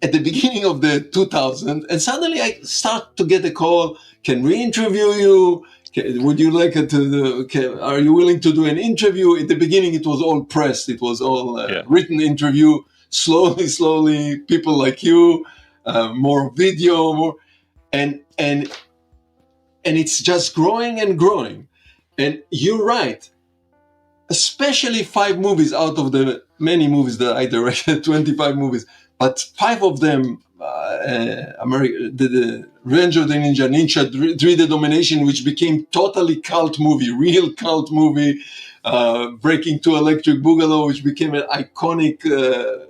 [SPEAKER 5] at the beginning of the 2000s, and suddenly I start to get a call. Can we interview you? Would you like are you willing to do an interview? At the beginning, it was all pressed. It was all written interview. Slowly, people like you, more video, more, and it's just growing and growing. And you're right. Especially 5 movies out of the many movies that I directed, 25 movies, but 5 of them, the Revenge of the Ninja, Ninja 3 The Domination, which became totally cult movie, real cult movie, Breaking 2 Electric Boogaloo, which became an iconic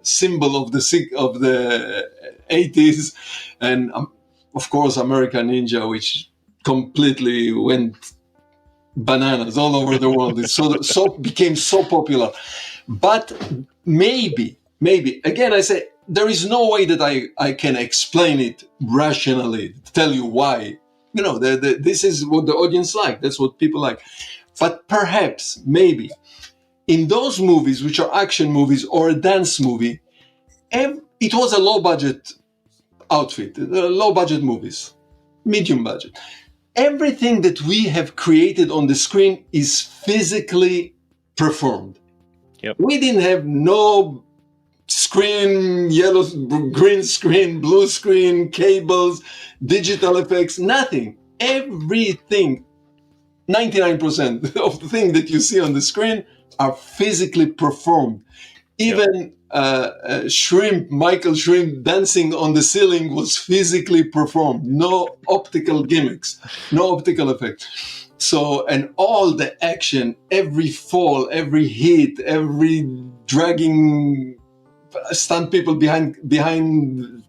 [SPEAKER 5] symbol of the 80s, and of course American Ninja, which completely went bananas all over the world. It so became so popular. But maybe again, I say there is no way that I can explain it rationally, tell you why. This is what the audience like. That's what people like. But perhaps, maybe, in those movies, which are action movies or a dance movie, it was a low-budget outfit, low-budget movies, medium budget. Everything that we have created on the screen is physically performed.
[SPEAKER 3] Yep.
[SPEAKER 5] We didn't have no screen, yellow, green screen, blue screen, cables, digital effects, nothing. Everything, 99% of the things that you see on the screen are physically performed. Even Michael Shrimp dancing on the ceiling was physically performed. No optical gimmicks, no optical effects. So, and all the action, every fall, every hit, every dragging stunt people behind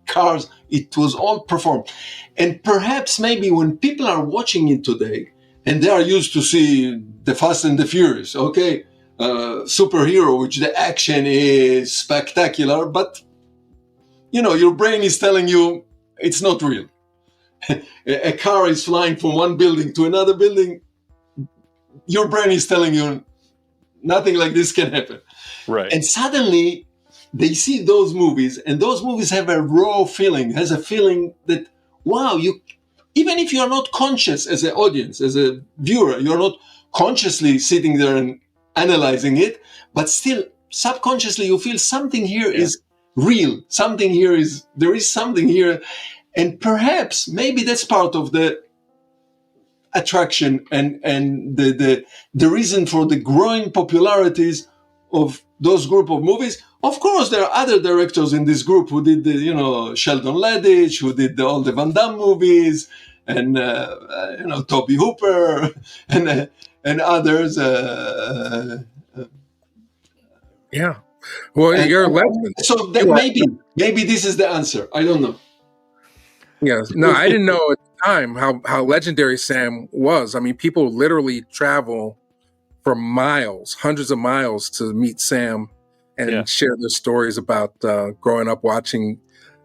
[SPEAKER 5] cars, it was all performed. And perhaps maybe when people are watching it today, and they are used to see the Fast and the Furious, okay, superhero, which the action is spectacular, but your brain is telling you it's not real. a car is flying from one building to another building, your brain is telling you nothing like this can happen.
[SPEAKER 3] Right.
[SPEAKER 5] And suddenly they see those movies, and those movies have a raw feeling, has a feeling that, wow, even if you're not conscious as an audience, as a viewer, you're not consciously sitting there and analyzing it, but still subconsciously you feel something here is real. There is something here. And perhaps maybe that's part of the attraction and the reason for the growing popularities of those group of movies. Of course, there are other directors in this group who did Sheldon Lettich, who did all the Van Damme movies, and Toby Hooper, and others.
[SPEAKER 7] Yeah. Well, you're a legend.
[SPEAKER 5] So maybe this is the answer. I don't know.
[SPEAKER 7] Yes. No, I didn't know at the time how legendary Sam was. I mean, people literally travel for miles, hundreds of miles to meet Sam and share their stories about growing up watching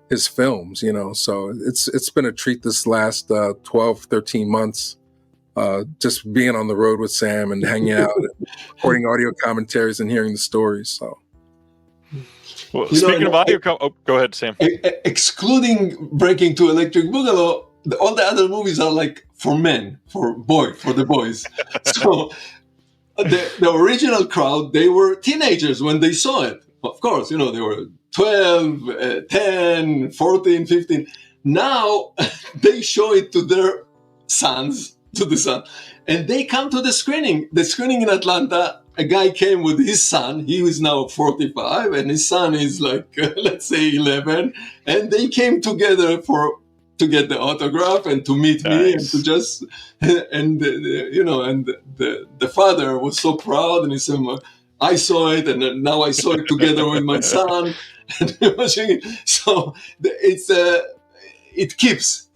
[SPEAKER 7] his films, So it's been a treat this last 12, 13 months, just being on the road with Sam and hanging out and recording audio commentaries and hearing the stories. So.
[SPEAKER 3] Well, speaking of audio, go ahead, Sam.
[SPEAKER 5] Excluding Breaking to Electric Boogaloo, all the other movies are like for men, for the boys. So the original crowd, they were teenagers when they saw it. Of course, they were 12, 10, 14, 15. Now they show it to their sons, and they come to the screening. The screening in Atlanta, a guy came with his son. He is now 45, and his son is like, let's say 11. And they came together to get the autograph and to meet me and to just, and the father was so proud, and he said, I saw it, and now I saw it together with my son. So it keeps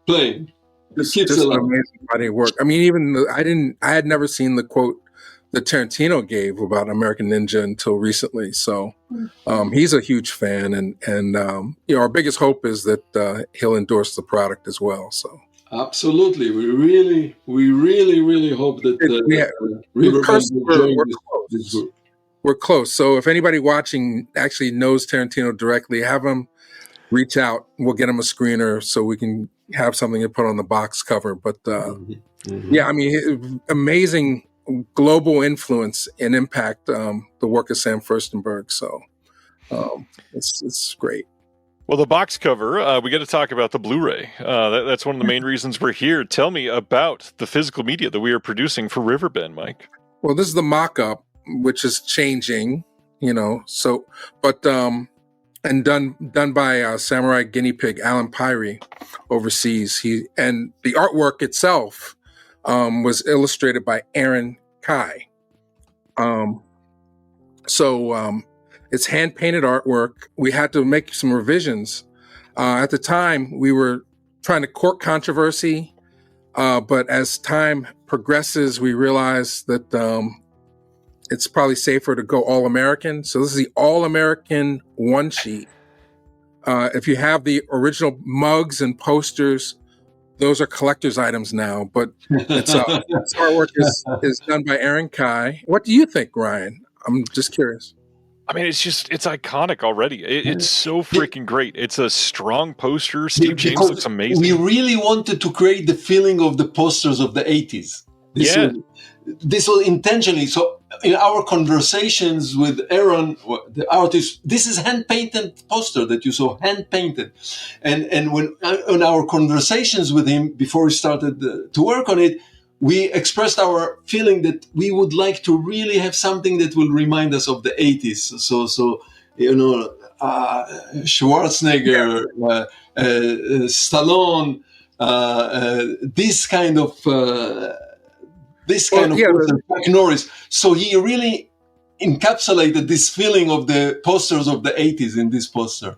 [SPEAKER 5] playing. It keeps
[SPEAKER 7] Just an
[SPEAKER 5] alive.
[SPEAKER 7] amazing body of work. I mean, I had never seen the quote that Tarantino gave about American Ninja until recently. So he's a huge fan, and our biggest hope is that he'll endorse the product as well. So
[SPEAKER 5] absolutely, we really hope that
[SPEAKER 7] we're close. So if anybody watching actually knows Tarantino directly, have him reach out. We'll get him a screener so we can have something to put on the box cover. But I mean, amazing global influence and impact, the work of Sam Firstenberg. So it's great.
[SPEAKER 3] Well, the box cover, we got to talk about the Blu-ray. That's one of the main reasons we're here. Tell me about the physical media that we are producing for Riverbend, Mike.
[SPEAKER 7] Well, this is the mock-up, which is changing, so, but, and done by Samurai Guinea Pig, Alan Pyrie, overseas. And the artwork itself was illustrated by Aaron Kai. It's hand-painted artwork. We had to make some revisions. At the time, we were trying to court controversy, but as time progresses, we realized that it's probably safer to go all-American. So this is the all-American one sheet. If you have the original mugs and posters, those are collector's items now, but this artwork is done by Aaron Kai. What do you think, Ryan? I'm just curious.
[SPEAKER 3] I mean, it's iconic already. It's so freaking great. It's a strong poster. Steve James looks amazing.
[SPEAKER 5] We really wanted to create the feeling of the posters of the 80s. This was intentionally. So in our conversations with Aaron, the artist, this is hand-painted poster that you saw, hand-painted. And when in our conversations with him, before we started to work on it, we expressed our feeling that we would like to really have something that will remind us of the 80s. So Schwarzenegger, Stallone, this kind of Chuck Norris. So he really encapsulated this feeling of the posters of the 80s in this poster.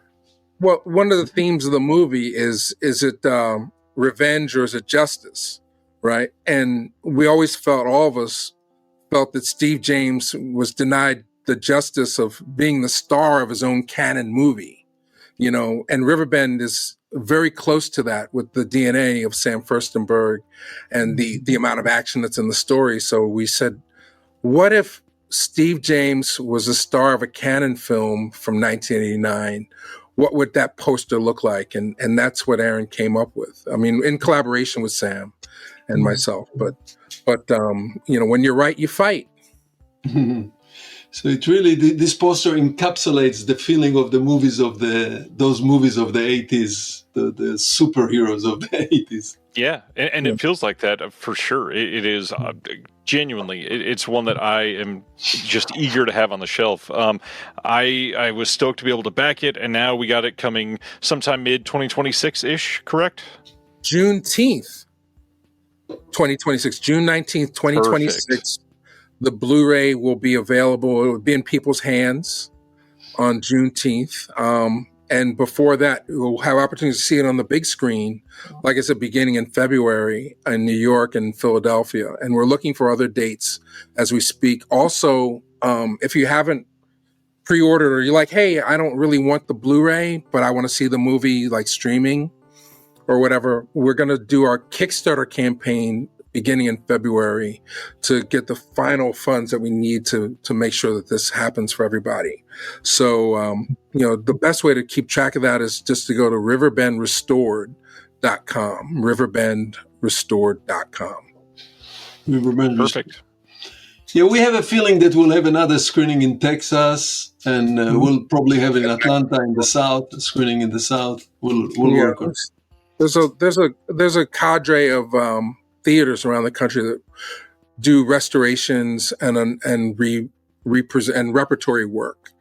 [SPEAKER 7] Well, one of the themes of the movie is it revenge or is it justice? Right. And we always all of us felt that Steve James was denied the justice of being the star of his own canon movie, and Riverbend is very close to that with the DNA of Sam Firstenberg and the amount of action that's in the story. So we said, what if Steve James was a star of a Cannon film from 1989? What would that poster look like? And that's what Aaron came up with. I mean, in collaboration with Sam and myself. But when you're right, you fight.
[SPEAKER 5] So it really, this poster encapsulates the feeling of the movies of those movies of the 80s, the superheroes of the 80s.
[SPEAKER 3] Yeah, and it feels like that for sure. It is genuinely. It's one that I am just eager to have on the shelf. I was stoked to be able to back it, and now we got it coming sometime mid-2026-ish, correct?
[SPEAKER 7] Juneteenth, 2026, June 19th, 2026. Perfect. The Blu-ray will be available. It will be in people's hands on Juneteenth. And before that, we'll have opportunities to see it on the big screen, like I said, beginning in February in New York and Philadelphia. And we're looking for other dates as we speak. Also, if you haven't pre-ordered or you're like, hey, I don't really want the Blu-ray, but I want to see the movie like streaming or whatever, we're going to do our Kickstarter campaign beginning in February to get the final funds that we need to make sure that this happens for everybody. So, the best way to keep track of that is just to go to riverbendrestored.com, riverbendrestored.com.
[SPEAKER 3] Perfect.
[SPEAKER 5] Yeah, we have a feeling that we'll have another screening in Texas, and we'll probably have in Atlanta in the South, a screening in the South. We'll work on it.
[SPEAKER 7] There's a cadre of theaters around the country that do restorations and repertory work,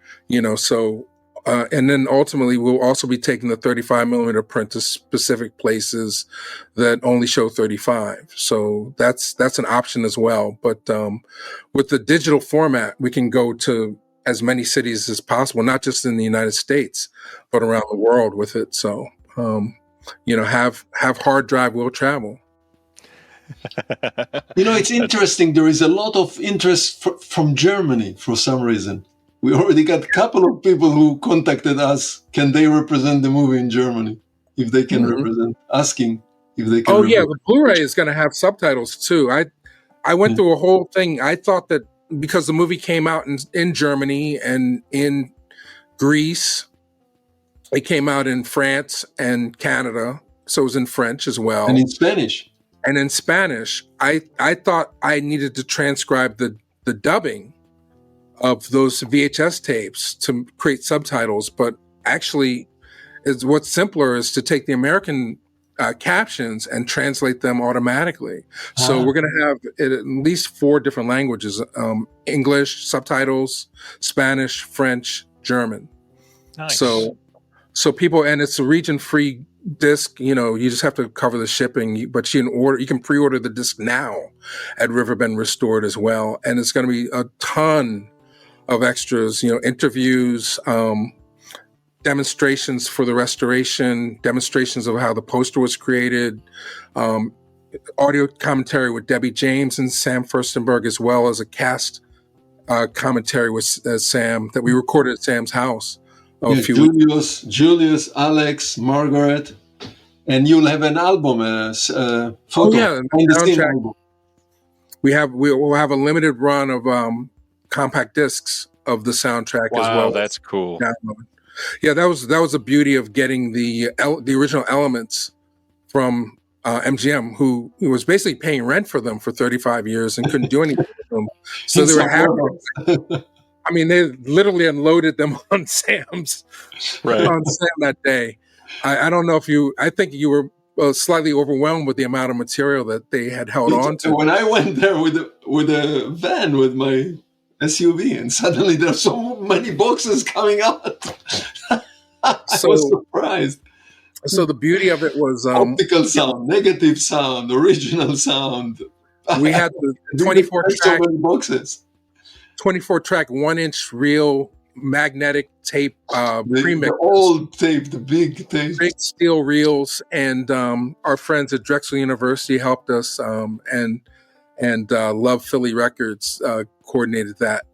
[SPEAKER 7] so and then ultimately we'll also be taking the 35 millimeter print to specific places that only show 35. So that's an option as well. But with the digital format, we can go to as many cities as possible, not just in the United States, but around the world with it. So, have hard drive will travel.
[SPEAKER 5] It's interesting. There is a lot of interest from Germany for some reason. We already got a couple of people who contacted us. Can they represent the movie in Germany? If they can represent, asking if they can.
[SPEAKER 7] Oh yeah, the Blu-ray is going to have subtitles too. I went through a whole thing. I thought that because the movie came out in Germany and in Greece, it came out in France and Canada, so it was in French as well,
[SPEAKER 5] and in Spanish.
[SPEAKER 7] And in Spanish, I thought I needed to transcribe the dubbing of those VHS tapes to create subtitles, but actually, what's simpler is to take the American captions and translate them automatically. So we're going to have it at least 4 different languages: English subtitles, Spanish, French, German. Nice. So people, and it's a region-free disc. You just have to cover the shipping, but you can pre-order the disc now at Riverbend Restored as well, and it's going to be a ton of extras, interviews, demonstrations for the restoration, demonstrations of how the poster was created, audio commentary with Debbie James and Sam Firstenberg, as well as a cast commentary with Sam that we recorded at Sam's house.
[SPEAKER 5] Julius, Alex, Margaret, and you'll have an album, photo.
[SPEAKER 7] Oh yeah, soundtrack. We'll have a limited run of compact discs of the soundtrack as well.
[SPEAKER 3] Wow, that's cool.
[SPEAKER 7] Yeah, that was the beauty of getting the original elements from MGM, who was basically paying rent for them for 35 years and couldn't do anything with them. So they were happy. I mean, they literally unloaded them on Sam's on Sam that day. I don't know if I think you were slightly overwhelmed with the amount of material that they had held on to.
[SPEAKER 5] When I went there with a van with my SUV, and suddenly there's so many boxes coming out. I was surprised.
[SPEAKER 7] So the beauty of it was
[SPEAKER 5] optical sound, negative sound, original sound.
[SPEAKER 7] We had the 24-track
[SPEAKER 5] boxes.
[SPEAKER 7] 24-track 1-inch reel magnetic tape premix.
[SPEAKER 5] The old tape, the big tape.
[SPEAKER 7] Big steel reels, and our friends at Drexel University helped us, and Love Philly Records coordinated that.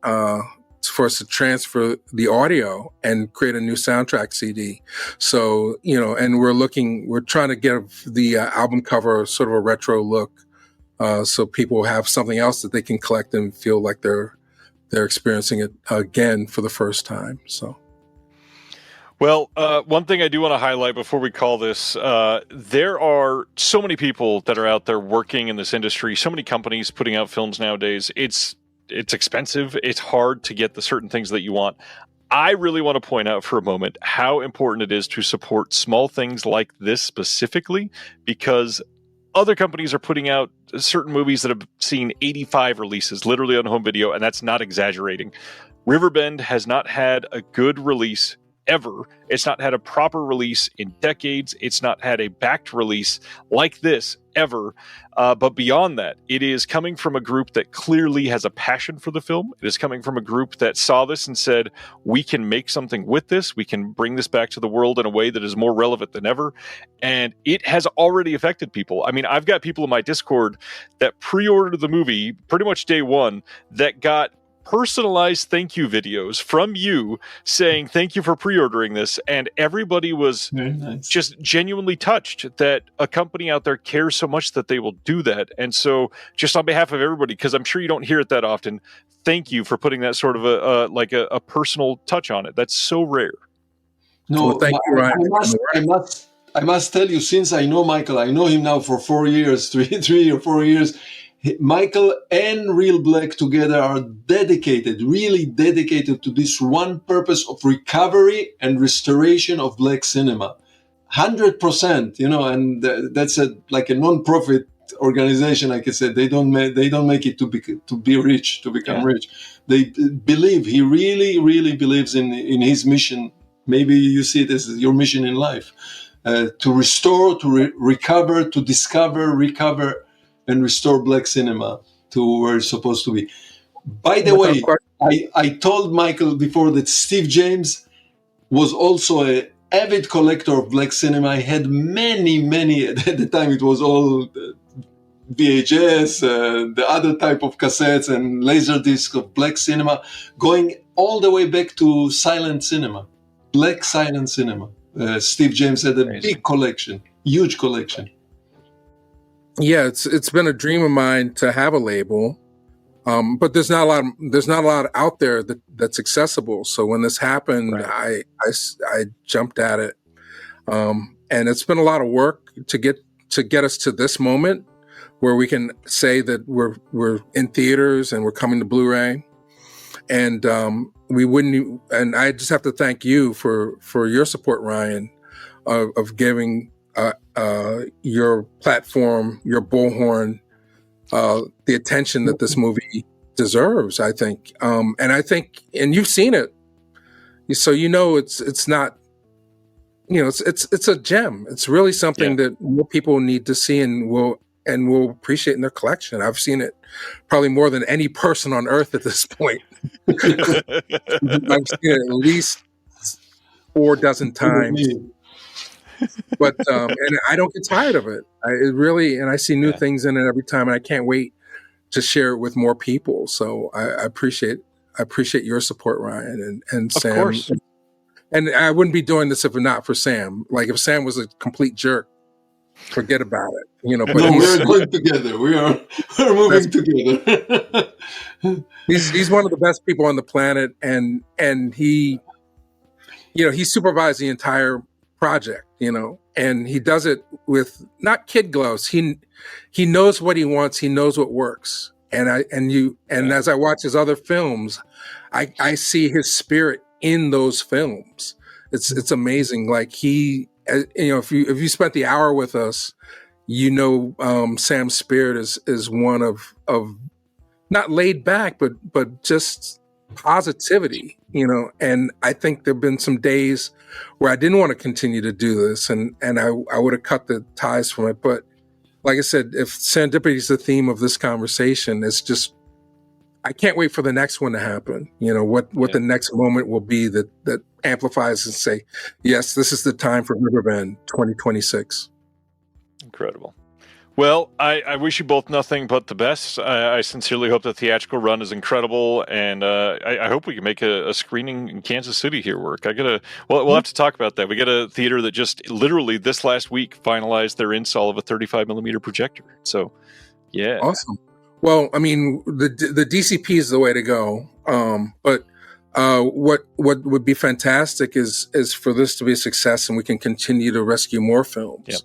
[SPEAKER 7] for us to transfer the audio and create a new soundtrack CD. So, and we're trying to give the album cover sort of a retro look, so people have something else that they can collect and feel like they're experiencing it again for the first time. So.
[SPEAKER 3] Well, one thing I do want to highlight before we call this, there are so many people that are out there working in this industry, so many companies putting out films nowadays. It's expensive. It's hard to get the certain things that you want. I really want to point out for a moment how important it is to support small things like this specifically, because other companies are putting out certain movies that have seen 85 releases, literally on home video, and that's not exaggerating. RIVERBEND has not had a good release ever. It's not had a proper release in decades. It's not had a backed release like this ever. But beyond that, it is coming from a group that clearly has a passion for the film. It is coming from a group that saw this and said, we can make something with this. We can bring this back to the world in a way that is more relevant than ever. And it has already affected people. I mean, I've got people in my Discord that pre-ordered the movie pretty much day one that got personalized thank you videos from you saying thank you for pre-ordering this, and everybody was just genuinely touched that a company out there cares so much that they will do that. And so just on behalf of everybody, because I'm sure you don't hear it that often, thank you for putting that sort of a personal touch on it. That's so rare.
[SPEAKER 5] No,
[SPEAKER 7] well, thank you, Ryan.
[SPEAKER 5] I must tell you, since I know Michael, I know him now for 4 years, three or 4 years. Michael and Real Black together are really dedicated to this one purpose of recovery and restoration of Black cinema. 100%, and that's like a non-profit organization. Like I said, they don't make it to be rich, to become rich. They believe, he really believes in his mission. Maybe you see it as your mission in life, to restore, to recover, to discover, recover, and restore Black cinema to where it's supposed to be. By the way, I told Michael before that Steve James was also an avid collector of Black cinema. He had many, at the time it was all VHS, the other type of cassettes and Laserdisc of Black cinema, going all the way back to silent cinema, Black silent cinema. Steve James had a big collection, huge collection.
[SPEAKER 7] Yeah, it's been a dream of mine to have a label, but there's not a lot out there that's accessible. So when this happened, I jumped at it, and it's been a lot of work to get us to this moment where we can say that we're in theaters and we're coming to Blu-ray, and we wouldn't. And I just have to thank you for your support, Ryan, of giving your platform, your bullhorn, the attention that this movie deserves, I think. And I think, and you've seen it, so it's not, it's a gem. It's really something that more people need to see and will appreciate in their collection. I've seen it probably more than any person on earth at this point. I've seen it at least 4 dozen times. But and I don't get tired of it. I see new things in it every time, and I can't wait to share it with more people. So I appreciate your support, Ryan and Sam. Of course. And I wouldn't be doing this if not for Sam. Like if Sam was a complete jerk, forget about it. But
[SPEAKER 5] we're going together. We're moving together.
[SPEAKER 7] He's one of the best people on the planet, and he supervised the entire project, and he does it with not kid gloves. He knows what he wants. He knows what works. And as I watch his other films, I see his spirit in those films. It's amazing. Like if you spent the hour with us, Sam's spirit is one of not laid back, but just positivity, and I think there've been some days where I didn't want to continue to do this and I would have cut the ties from it. But like I said, if serendipity is the theme of this conversation, it's just, I can't wait for the next one to happen. What the next moment will be that amplifies and say, yes, this is the time for RIVERBEND 2026.
[SPEAKER 3] Incredible. Well, I wish you both nothing but the best. I sincerely hope the theatrical run is incredible, and I hope we can make a screening in Kansas City here work. We'll have to talk about that. We got a theater that just literally this last week finalized their install of a 35 millimeter projector. So, yeah,
[SPEAKER 7] awesome. Well, I mean, the DCP is the way to go. But what would be fantastic is for this to be a success, and we can continue to rescue more films.
[SPEAKER 3] Yep.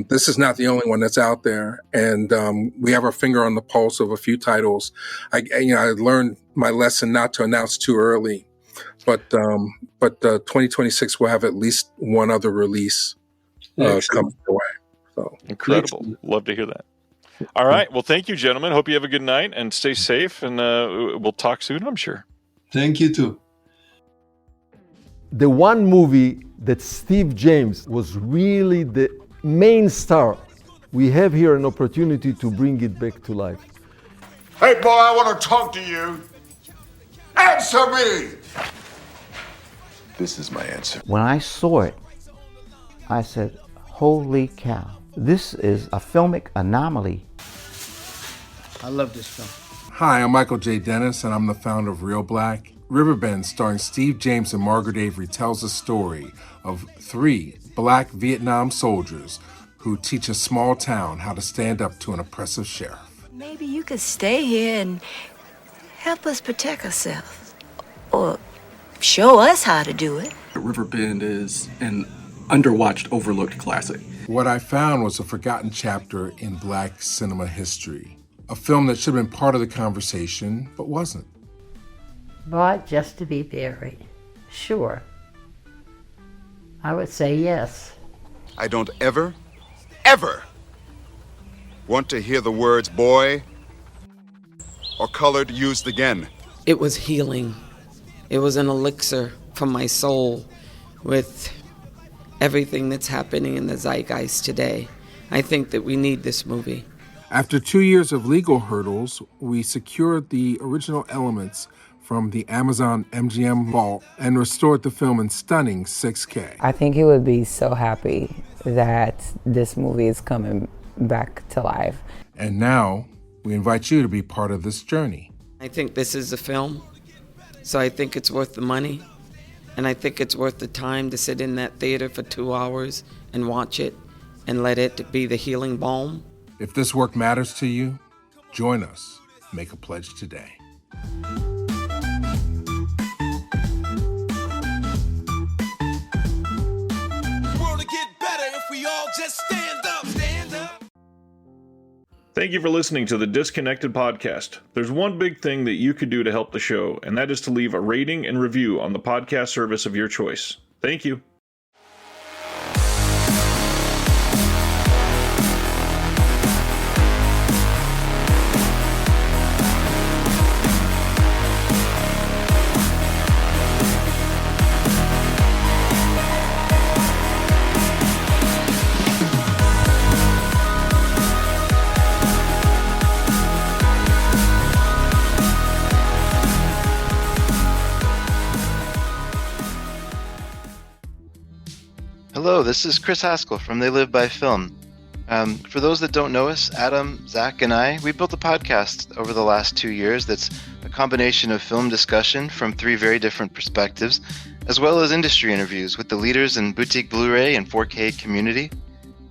[SPEAKER 7] This is not the only one that's out there, and we have our finger on the pulse of a few titles. I learned my lesson not to announce too early, but 2026 will have at least one other release coming away. So
[SPEAKER 3] incredible! Love to hear that. All right, well, thank you, gentlemen. Hope you have a good night and stay safe, and we'll talk soon, I'm sure.
[SPEAKER 5] Thank you too.
[SPEAKER 10] The one movie that Steve James was really the main star, we have here an opportunity to bring it back to life.
[SPEAKER 11] Hey boy, I want to talk to you. Answer me! This is my answer.
[SPEAKER 12] When I saw it, I said, holy cow, this is a filmic anomaly.
[SPEAKER 4] I love this film.
[SPEAKER 7] Hi, I'm Michael J. Dennis, and I'm the founder of Real Black. Riverbend, starring Steve James and Margaret Avery, tells the story of 3 Black Vietnam soldiers who teach a small town how to stand up to an oppressive sheriff.
[SPEAKER 13] Maybe you could stay here and help us protect ourselves. Or show us how to do it.
[SPEAKER 14] Riverbend is an underwatched, overlooked classic.
[SPEAKER 7] What I found was a forgotten chapter in Black cinema history. A film that should have been part of the conversation, but wasn't.
[SPEAKER 15] But just to be buried, sure. I would say yes.
[SPEAKER 11] I don't ever want to hear the words boy or colored used again.
[SPEAKER 9] It was healing. It was an elixir from my soul with everything that's happening in the zeitgeist today. I think that we need this movie.
[SPEAKER 7] After 2 years of legal hurdles, we secured the original elements from the Amazon MGM vault and restored the film in stunning 6K.
[SPEAKER 16] I think he would be so happy that this movie is coming back to life.
[SPEAKER 7] And now we invite you to be part of this journey.
[SPEAKER 9] I think this is a film, so I think it's worth the money, and I think it's worth the time to sit in that theater for 2 hours and watch it and let it be the healing balm.
[SPEAKER 7] If this work matters to you, join us. Make a pledge today.
[SPEAKER 3] Thank you for listening to the Disconnected Podcast. There's one big thing that you could do to help the show, and that is to leave a rating and review on the podcast service of your choice. Thank you.
[SPEAKER 17] Hello, this is Chris Haskell from They Live by Film. For those that don't know us, Adam, Zach, and we built a podcast over the last 2 years that's a combination of film discussion from 3 very different perspectives, as well as industry interviews with the leaders in boutique Blu-ray and 4K community.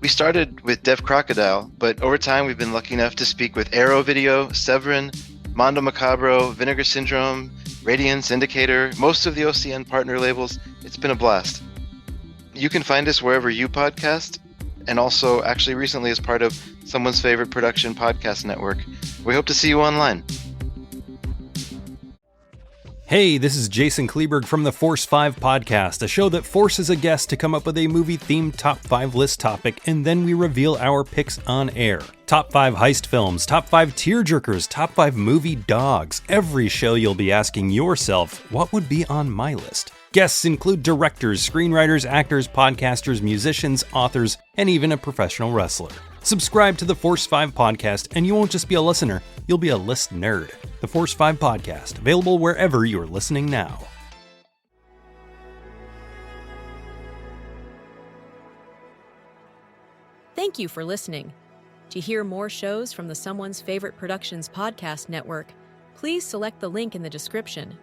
[SPEAKER 17] We started with Dev Crocodile, but over time we've been lucky enough to speak with Arrow Video, Severin, Mondo Macabro, Vinegar Syndrome, Radiance, Indicator, most of the OCN partner labels. It's been a blast. You can find us wherever you podcast, and also actually recently as part of Someone's Favorite Production Podcast Network. We hope to see you online.
[SPEAKER 18] Hey, this is Jason Kleberg from the Force 5 Podcast, a show that forces a guest to come up with a movie-themed top 5 list topic, and then we reveal our picks on air. Top 5 heist films, top 5 tearjerkers, top 5 movie dogs. Every show you'll be asking yourself, what would be on my list? Guests include directors, screenwriters, actors, podcasters, musicians, authors, and even a professional wrestler. Subscribe to the Force 5 Podcast, and you won't just be a listener, you'll be a list nerd. The Force 5 Podcast, available wherever you're listening now.
[SPEAKER 1] Thank you for listening. To hear more shows from the Someone's Favorite Productions podcast network, please select the link in the description.